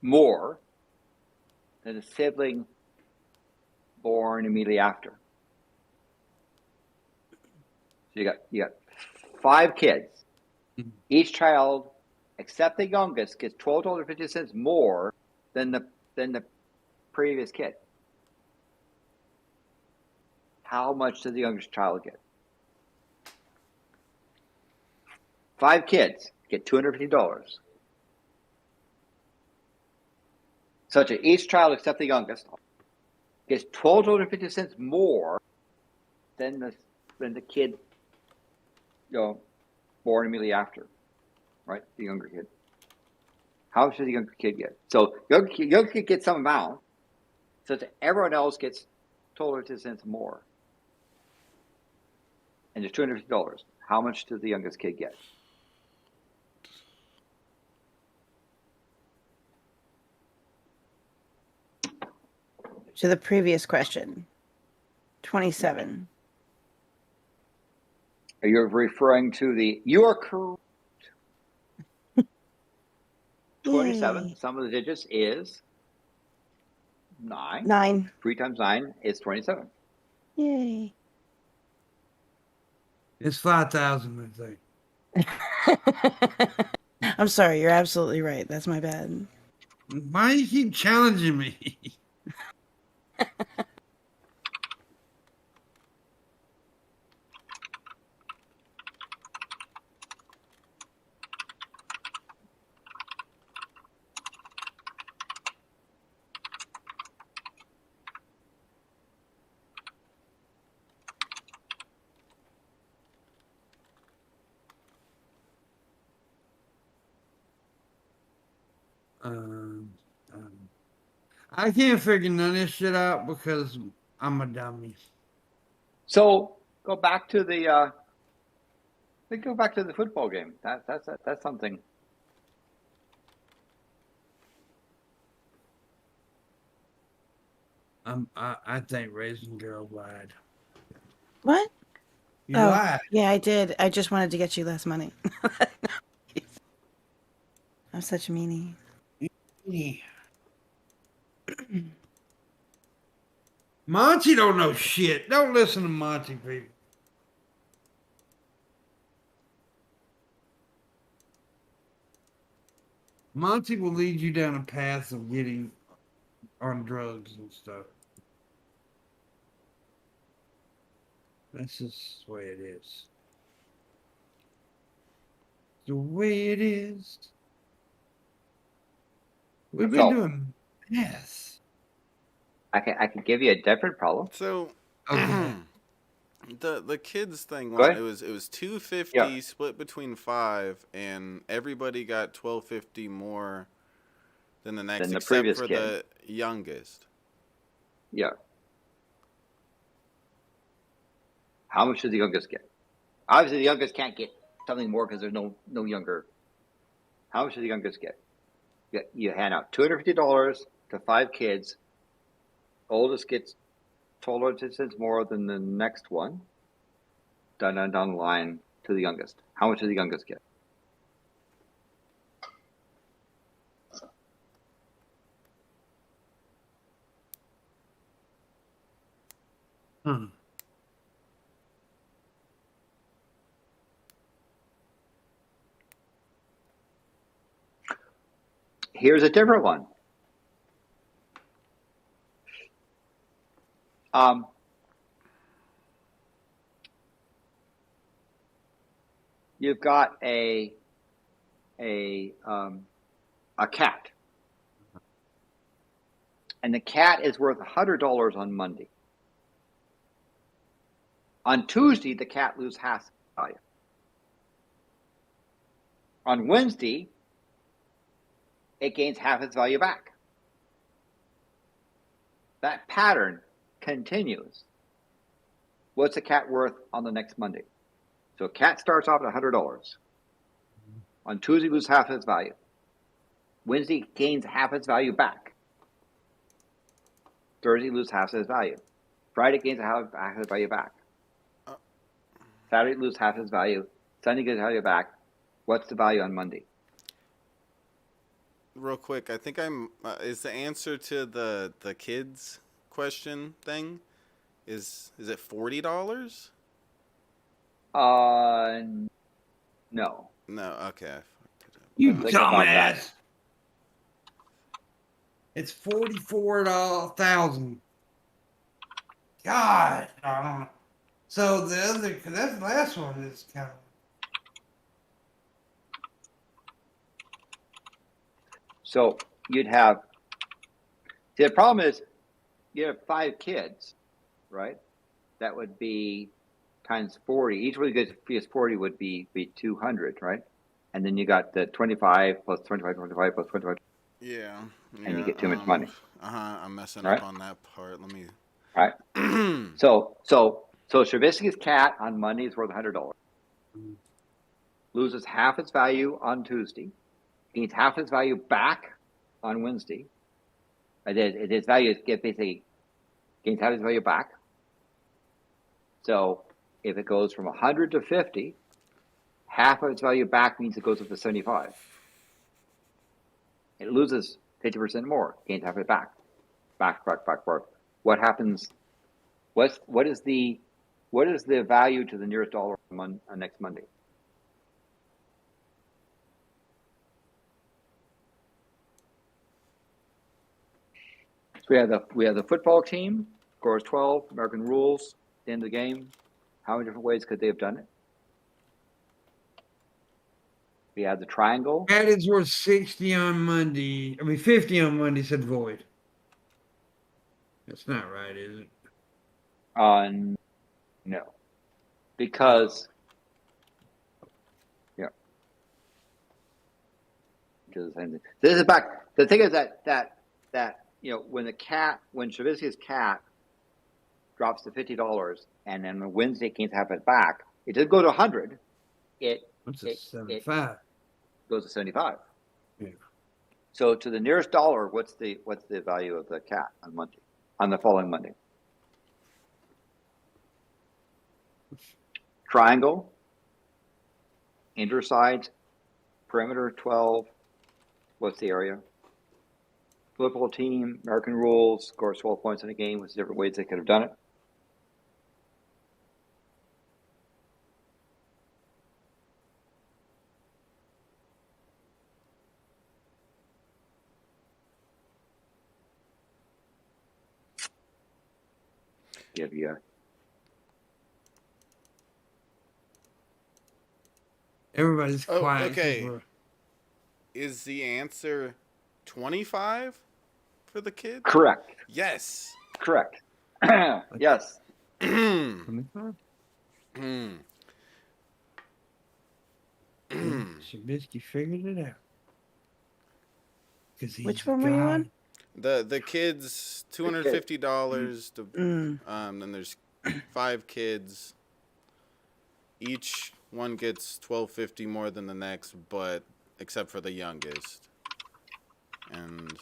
more than a sibling born immediately after. So you got 5 kids. Each child, except the youngest, gets $12.50 more than the previous kid. How much does the youngest child get? 5 kids get $250. Such that each child except the youngest gets $12.50 more than the kid, born immediately after, right? The younger kid. How much does the younger kid get? So younger kid gets some amount, so that everyone else gets $12.50 more. And there's $250. How much does the youngest kid get? To the previous question. 27. Are you referring to you are correct. 27. Yay. Some of the digits is 9. 9. 3 times 9 is 27. Yay. It's 5,000, I think. I'm sorry, you're absolutely right. That's my bad. Why do you keep challenging me? I can't figure none of this shit out because I'm a dummy. So go back to the football game. That's something. I think Raisin Girl lied. What? You lied. Yeah, I did. I just wanted to get you less money. I'm such a meanie. Monty don't know shit. Don't listen to Monty, people. Monty will lead you down a path of getting on drugs and stuff. That's just the way it is. The way it is. We've been doing math. I can give you a different problem. So Okay. the kids thing Go one, ahead. it was $250 Yeah. split between 5, and everybody got $12.50 more than the next, Than the except previous for kid. the youngest. Yeah. How much does the youngest get? Obviously, the youngest can't get something more because there's no younger. How much does the youngest get? You hand out $250 to 5 kids. Oldest gets $12.50 more than the next one. Down the line to the youngest. How much does the youngest get? Here's a different one. You've got a cat, and the cat is worth $100 on Monday. On Tuesday, the cat loses half its value. On Wednesday, it gains half its value back. That pattern continues. What's a cat worth on the next Monday? So a cat starts off at $100. On Tuesday, loses half its value. Wednesday gains half its value back. Thursday loses half its value. Friday gains half its value back. Saturday loses half its value. Sunday gets value back. What's the value on Monday? Real quick, I think is the answer to the kids question thing, is it $40? No. No, okay. I fucked it up. You Think about that. dumbass. It's 44,000. God, I don't know. So the last one is kind of. So you'd have. See, the problem is, you have 5 kids, right? That would be times 40. Each one gets 40 would be 200, right? And then you got the 25 plus 25, 25 plus 25. Yeah. And you get too much money. I'm messing All up right. on that part. Let me. All right. So Trubisky's cat on Monday is worth $100. Loses half its value on Tuesday. Gains half its value back on Wednesday. Its value basically gains half its value back. So if it goes from 100 to 50, half of its value back means it goes up to 75. It loses 50% more, gains half of it back. Back. What happens? What is the value to the nearest dollar on next Monday? So we have the football team, scores 12, American rules, the end of the game. How many different ways could they have done it? We had the triangle. Cat is worth 60 on Monday. 50 on Monday, said Void. That's not right, is it? No. Because this is back. The thing is that when Trubisky's cat drops to $50 and then on Wednesday it gains half it back, it did go to 100. What's it, 75? Goes to 75. Yeah. So to the nearest dollar, what's the value of the cat on Monday? On the following Monday? Triangle, intersides, perimeter 12. What's the area? Football team, American rules, scores 12 points in a game. With different ways they could have done it. Give you. Everybody's quiet. Okay. Is the answer 25 for the kid? Correct. Yes. Correct. Yes. 25? Trubisky figured it out. Which one were you on? The kids, $250. Then there's 5 kids. Each one gets $12.50 more than the next, but except for the youngest. And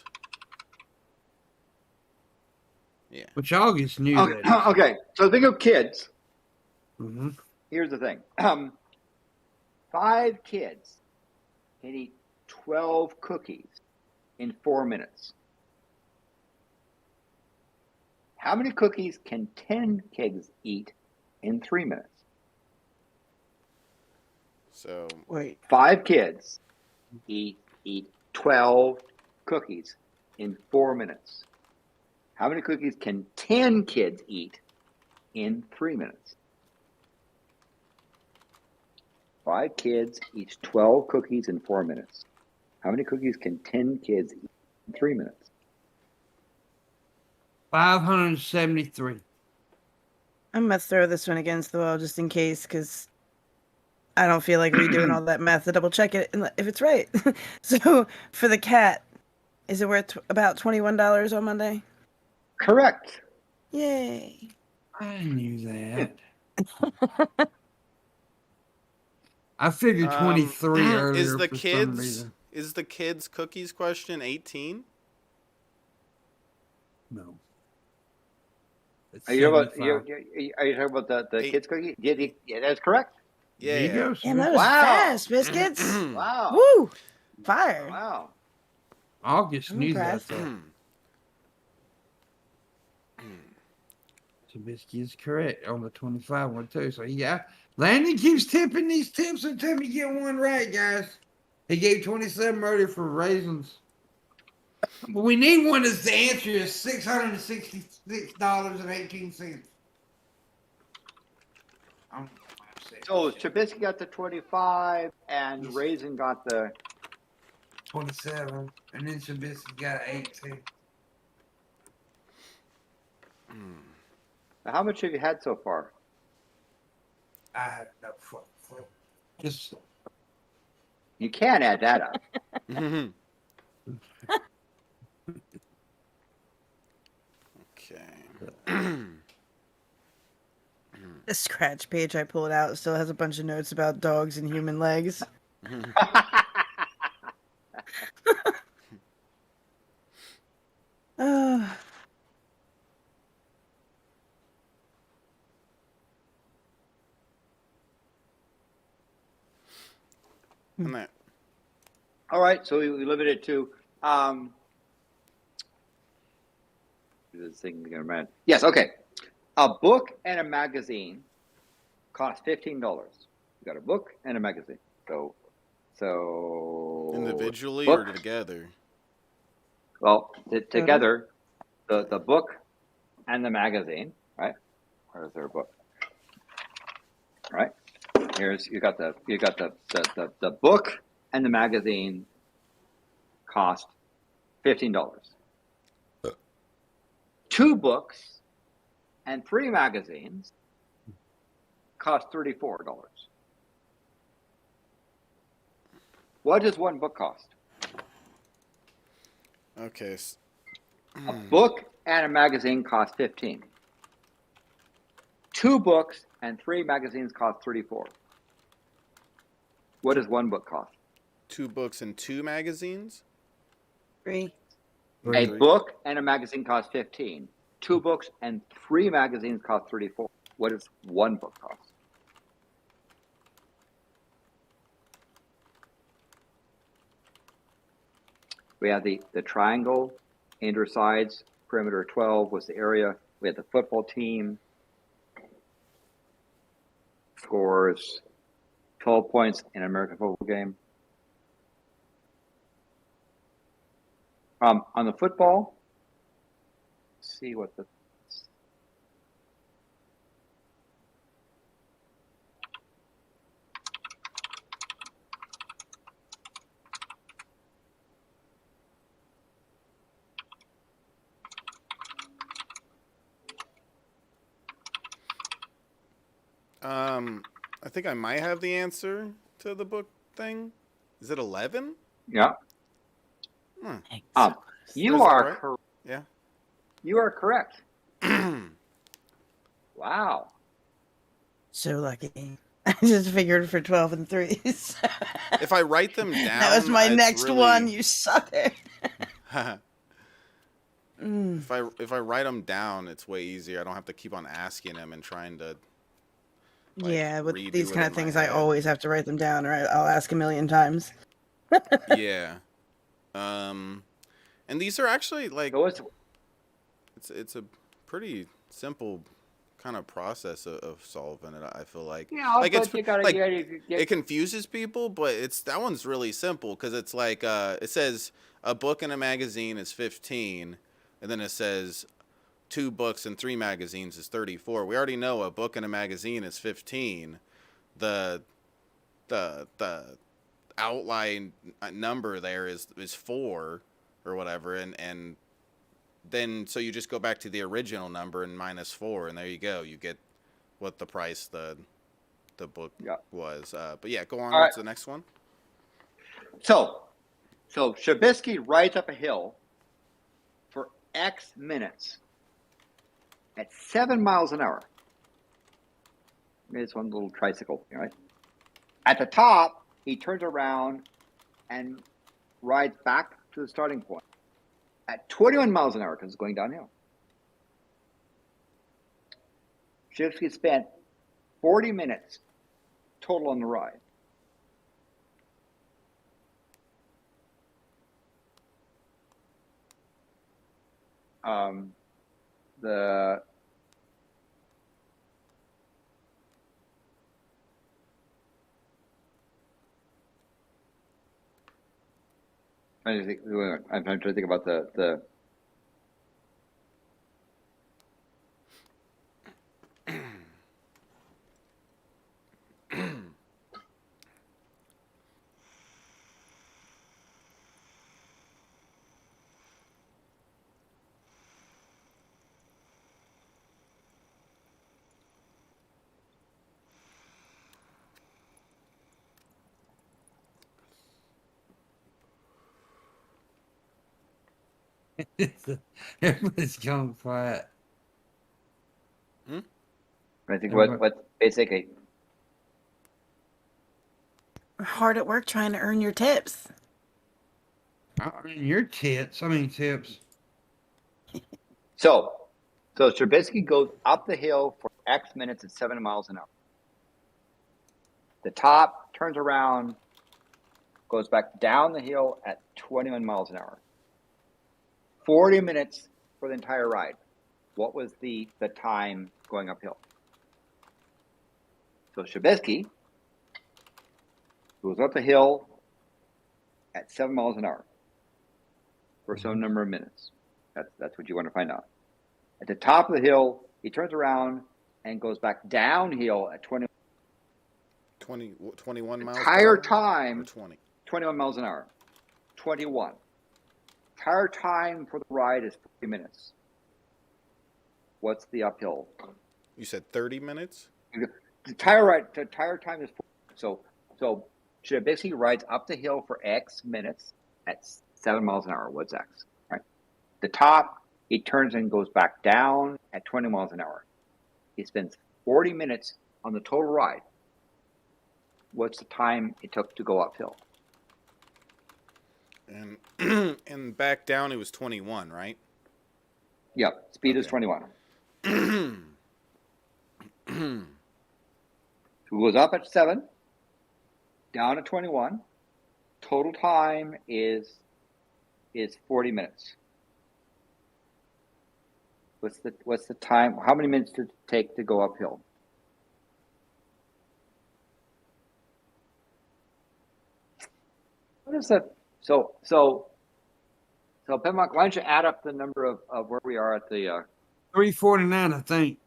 yeah. Which August knew Okay. that. Okay. So think of kids. Mm-hmm. Here's the thing. 5 kids can eat 12 cookies in 4 minutes. How many cookies can 10 kids eat in 3 minutes? So Wait. 5 kids eat 12 cookies in 4 minutes. How many cookies can 10 kids eat in 3 minutes? 5 kids eat 12 cookies in 4 minutes. How many cookies can 10 kids eat in 3 minutes? 573. I'm going to throw this one against the wall just in case, because I don't feel like redoing all that math to double check it if it's right. So for the cat, is it worth about $21 on Monday? Correct. Yay. I knew that. I figured 23 earlier is the for kids some reason. is the kids cookies question 18? No. It's Are you talking 75. about the kids cookie? Yeah, that's correct. There you go. Damn, that was Wow. fast, biscuits. Wow. Woo! Fire. Wow. August I'm knew impressed. that. Trubisky is correct on the 25 one too. So yeah, Landon keeps tipping these tips until we get one right, guys. He gave 27 earlier for raisins. But we need one that's the answer is $666.18. So Trubisky got the 25 and Raisin got the 27, and then Trubisky's got 18. Now, how much have you had so far? I have no fucking clue. Just You can add that up. Okay. The scratch page I pulled out still has a bunch of notes about dogs and human legs. Uh, And that. All right, so we limited it to this thing man. Yes, okay. A book and a magazine cost $15. You got a book and a magazine. So Individually book, or together? well, together, the book and the magazine, right? Where's their book? All right. You got the book and the magazine cost $15. 2 books and 3 magazines cost $34. What does 1 book cost? Okay. A book and a magazine cost 15. 2 books and 3 magazines cost 34. What does 1 book cost? 2 books and 2 magazines? 3. A book and a magazine cost 15. 2 books and 3 magazines cost 34. What does 1 book cost? We have the triangle, inner sides, perimeter 12 was the area. We had the football team. Scores 12 points in an American football game. On the football, let's see what the I think I might have the answer to the book thing. Is it 11? yeah. You Is that are right? correct. Yeah. You are correct. Wow. So lucky. I just figured for 12 and 3s. If I write them down, That was my it's next really... one, you sucker. If I write them down, it's way easier. I don't have to keep on asking them and trying to. Like, yeah, with redo these it kind in of my things, I head. always have to write them down, or I'll ask a million times. Yeah. And these are actually like So it's a pretty simple kind of process of solving it. I feel like but it's you gotta, like you it confuses people, but that one's really simple because it's like it says a book and a magazine is 15, and then it says 2 books and 3 magazines is 34. We already know a book and a magazine is 15. The outline number there is 4 or whatever, and then so you just go back to the original number and minus 4, and there you go. You get what the price the book was. But yeah, go on. All What's right. the next one? So Trubisky rides up a hill for X minutes at 7 miles an hour. Maybe it's one little tricycle, right? At the top, he turns around and rides back to the starting point at 21 miles an hour because it's going downhill. Trubisky spent 40 minutes total on the ride. The I'm trying to think about the Everybody's gone quiet. I think Everybody- what basically Hard at work trying to earn your tips. I mean, your tits. I mean, tips. so Trubisky goes up the hill for X minutes at 7 miles an hour. The top turns around, goes back down the hill at 21 miles an hour. 40 minutes for the entire ride. What was the time going uphill? So Trubisky goes up the hill at 7 miles an hour for some number of minutes. That's what you want to find out. At the top of the hill, he turns around and goes back downhill at 21 miles entire per hour? time. Or 20. 21 miles an hour. 21. Entire time for the ride is 40 minutes. What's the uphill? You said 30 minutes? The entire time is 40. So Trubisky rides up the hill for X minutes at 7 miles an hour. What's X? Right. The top, he turns and goes back down at 20 miles an hour. He spends 40 minutes on the total ride. What's the time it took to go uphill? And and back down it was 21, right? Yep. Speed is Okay. 21. Who goes up at 7, down at 21. Total time is 40 minutes. What's the time? How many minutes did it take to go uphill? What is that? So PIMPMUNK, why don't you add up the number of where we are at the 349, I think.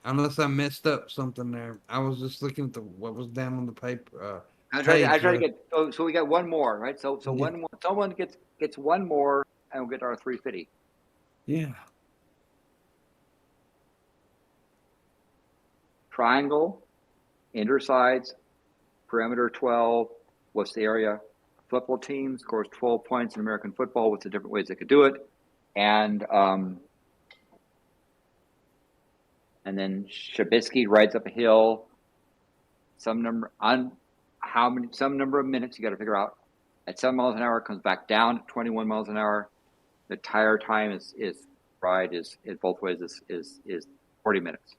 Unless I messed up something there. I was just looking at what was down on the paper. I try to page, get so we got one more, right? So Yeah. one more, someone gets one more and we'll get our 350. Yeah. Triangle, inner sides, perimeter 12. What's the area? Football team scores 12 points in American football. What's the different ways they could do it? And then Trubisky rides up a hill. Some number of minutes you got to figure out. At 7 miles an hour, comes back down at 21 miles an hour. The entire time is both ways is 40 minutes.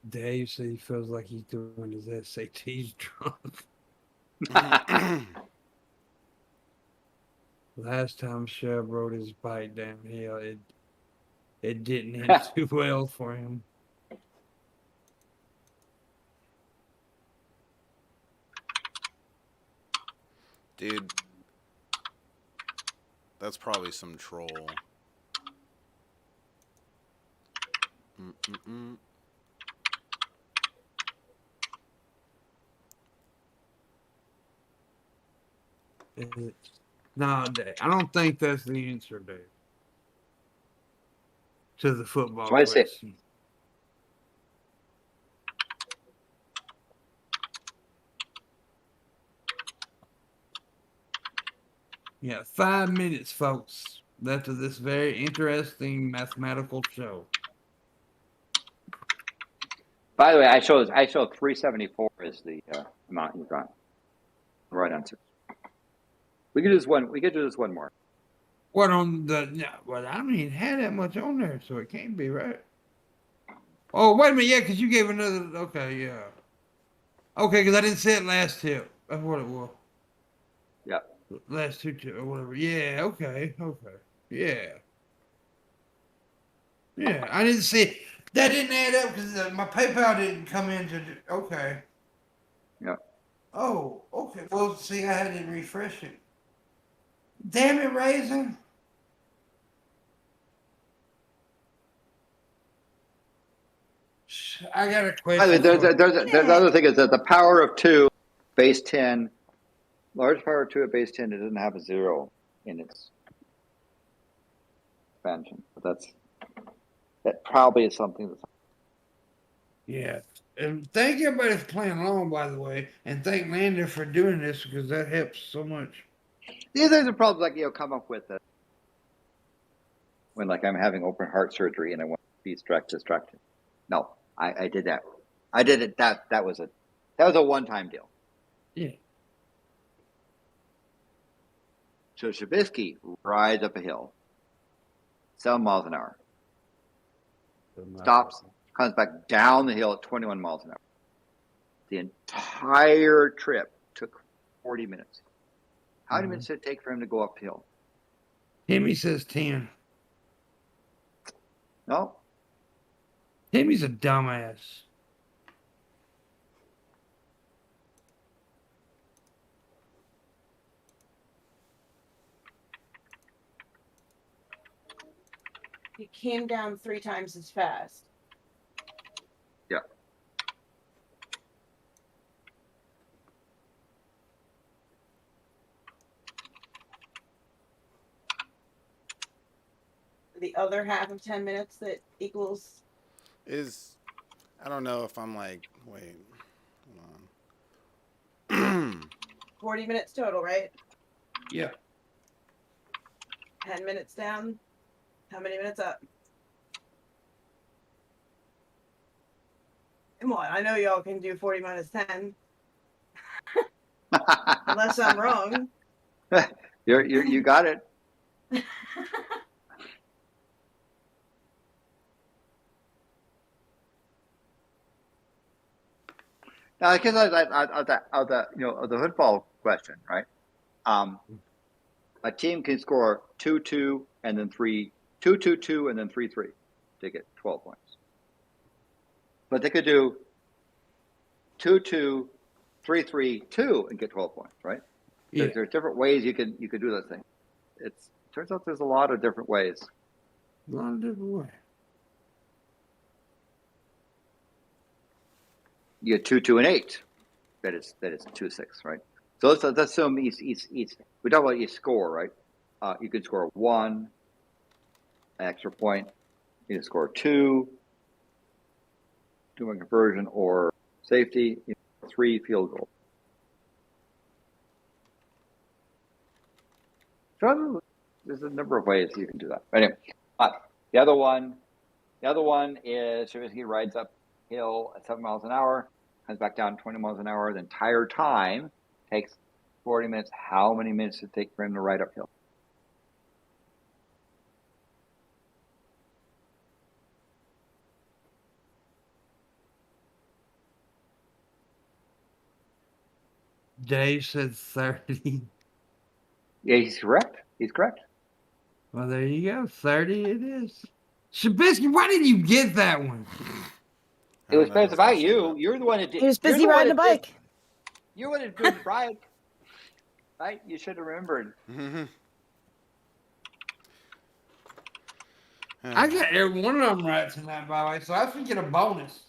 Dave said he feels like he's doing his SATs drunk. Last time Shub rode his bike downhill, it didn't end too well for him. Dude, that's probably some troll. No, Dave, I don't think that's the answer, Dave. To the football So I say- question. Yeah, 5 minutes, folks, left of this very interesting mathematical show. By the way, I showed 374 is the amount you got. The right answer. We could do this one. We could do this one more. What on the? No, well, I don't even have that much on there, so it can't be right. Oh, wait a minute, yeah, because you gave another. Okay, yeah. Okay, because I didn't say it last tip. That's what it was. Yeah. Last two tip or whatever. Yeah. Okay. Yeah. Yeah, I didn't see that didn't add up because my PayPal didn't come in to. Okay. Yeah. Oh, okay. Well, see, I had to refresh it. Damn it, Raisin. I got a By the way, question. there's another thing is that the power of 2, base 10, large power of 2 at base 10, it doesn't have a 0 in its expansion. But that probably is something that's. Yeah. And thank everybody for playing along, by the way, and thank Landon for doing this because that helps so much. These are the problems come up with when I'm having open heart surgery and I want to be distracted. No, I did that. I did it. That was a one-time deal. Yeah. So Shabisky rides up a hill, 7 miles an hour, stops, comes back down the hill at 21 miles an hour. The entire trip took 40 minutes. How many minutes did it take for him to go uphill? Timmy says 10. No. Timmy's a dumbass. He came down 3 times as fast. Yeah. The other half of 10 minutes that equals I don't know if I'm wait, hold on. 40 minutes total, right? Yeah. 10 minutes down. How many minutes up? Come on, I know y'all can do 40 minus 10. Unless I'm wrong. You got it. Now, because of the football question, right? A team can score 2-2 and then 2-2-2 and then 3-3 to get 12 points. But they could do 2-2, 3-3-2 and get 12 points, right? Yeah. There's different ways you can do those things. It turns out there's a lot of different ways. A lot of different ways. You get 2-2 and 8. That is 2-6, right? So let's assume each we talk about each score, right? You can score 1, an extra point. You can score 2, doing conversion or safety. 3 field goals. So there's a number of ways you can do that. Anyway, the other one is he rides uphill at 7 miles an hour, comes back down 20 miles an hour. The entire time takes 40 minutes. How many minutes does it take for him to ride uphill? Dave said 30. Yeah, he's correct. Well, there you go. 30 it is. Shabisky, why didn't you get that one? It was about you. You're the one that did. He was busy riding a bike. You're the one that did ride. Right? You should have remembered. I got every one of them right tonight, by the way, so I should get a bonus.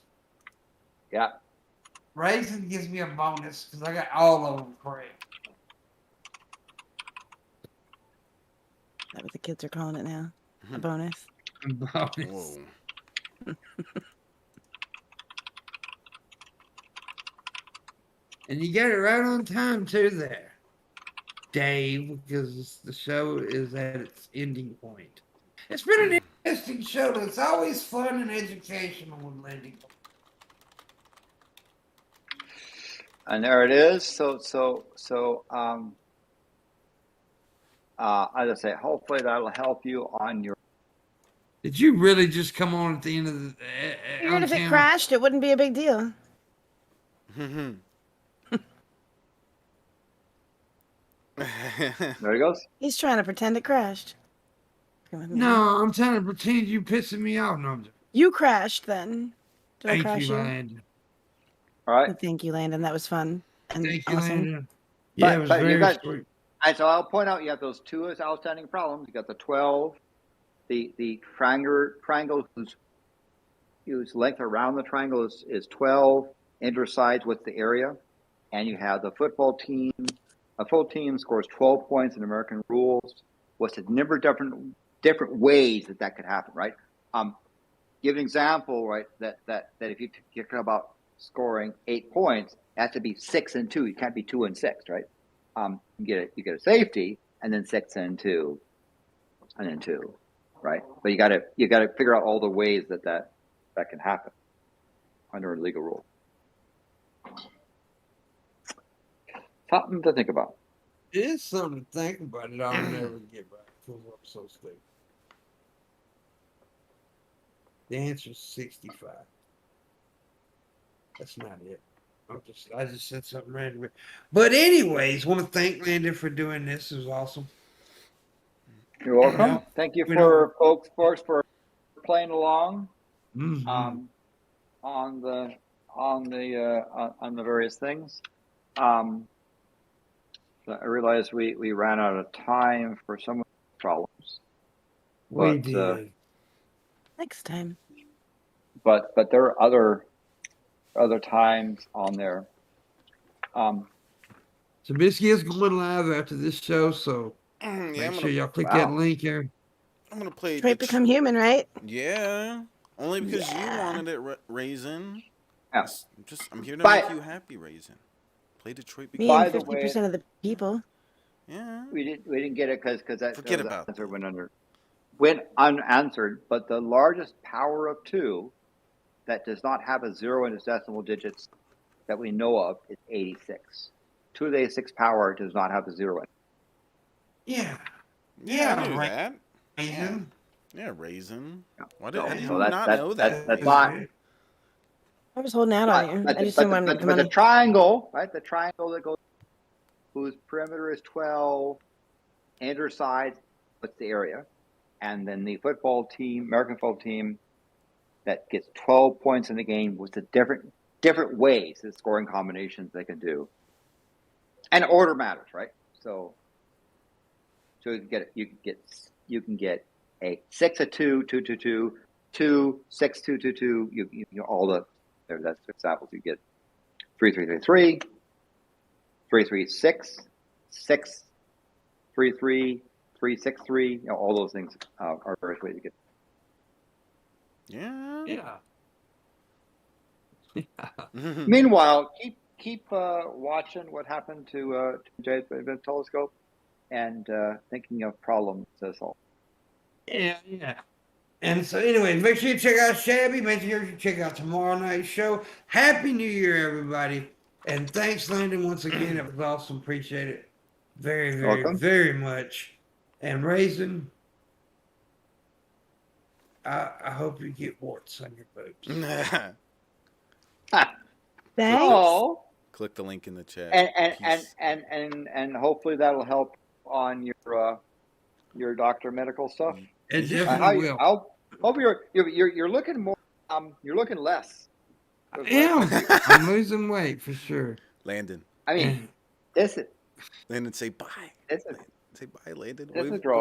Yeah. Raisin gives me a bonus because I got all of them correct. That's what the kids are calling it now. A bonus. Bonus. Whoa. And you got it right on time, too, there, Dave, because the show is at its ending point. It's been an interesting show. It's always fun and educational with Lindy. And there it is. So as I say, hopefully that'll help you on your. Did you really just come on at the end of the? Even if it crashed, it wouldn't be a big deal. There he goes. He's trying to pretend it crashed. No, I'm trying to pretend you pissing me off. No, you crashed then. Did I Thank crash you, you? Landon. All right. Thank you, Landon. That was fun and Thank you, awesome. Landon. Yeah, it was very sweet. So I'll point out you have those 2 outstanding problems. You got the 12, the triangle whose length around the triangle is 12. Intersides, what's the area? And you have the football team. A full team scores 12 points in American rules. What's the number of different ways that could happen, right? Give an example, right? That if you talk about scoring 8 points, it has to be 6 and 2. You can't be 2 and 6, right? You get a safety, and then 6 and 2, and then 2, right? But you got to figure out all the ways that can happen under a legal rule. Something to think about. It is something to think about. It I'll never get back because I'm so stupid. The answer is 65. That's not it. I just said something random. But anyways, want to thank Landon for doing this. It was awesome. You're welcome. Yeah. Thank you We for folks for playing along Mm-hmm. on the various things. I realized we ran out of time for some of the problems. We did. Next time. But there are other times on there. Zabisky is going live after this show, so make sure y'all click that link here. I'm gonna play Detroit Become Human, right? Yeah, only because you wanted it, Raisin. Yeah. I'm here to make you happy, Raisin. Play Detroit Become Me and By the way, 50% of the people. Yeah. we didn't get it because that Forget about answer went unanswered. But the largest power of 2 that does not have a 0 in its decimal digits that we know of is 86. 2 to the 86 power does not have a 0 in it. Yeah, I knew right. that. Raisin. Yeah, Raisin. Yeah. How did you So not know that? That's not. I was holding out on you. But I just didn't want to make the money. the triangle, right? The triangle that goes, whose perimeter is 12, underside, what's the area? And then the American football team, that gets 12 points in the game with the different ways, the scoring combinations they can do. And order matters, right? So you can get a 6 a 2, 2 2 2, 2 6 2 2 2. You know all the that's examples. You get 3 3 3 3, 3 3 6, 6 3 3 3 6 3. You know all those things are various ways to get. Yeah. Meanwhile, keep watching what happened to James Webb Telescope and thinking of problems to solve. Yeah. And so anyway, make sure you check out Shabby. Make sure you check out tomorrow night's show. Happy New Year, everybody. And thanks, Landon, once again. It was awesome. Appreciate it very, very, very much. And Raisin, I hope you get warts on your boobs. Thanks. Oh. Click the link in the chat. And hopefully that'll help on your doctor medical stuff. It definitely will. I hope you're looking more. You're looking less. I'm losing weight for sure. Landon. I mean, Landon, say bye. Say bye, Landon. This is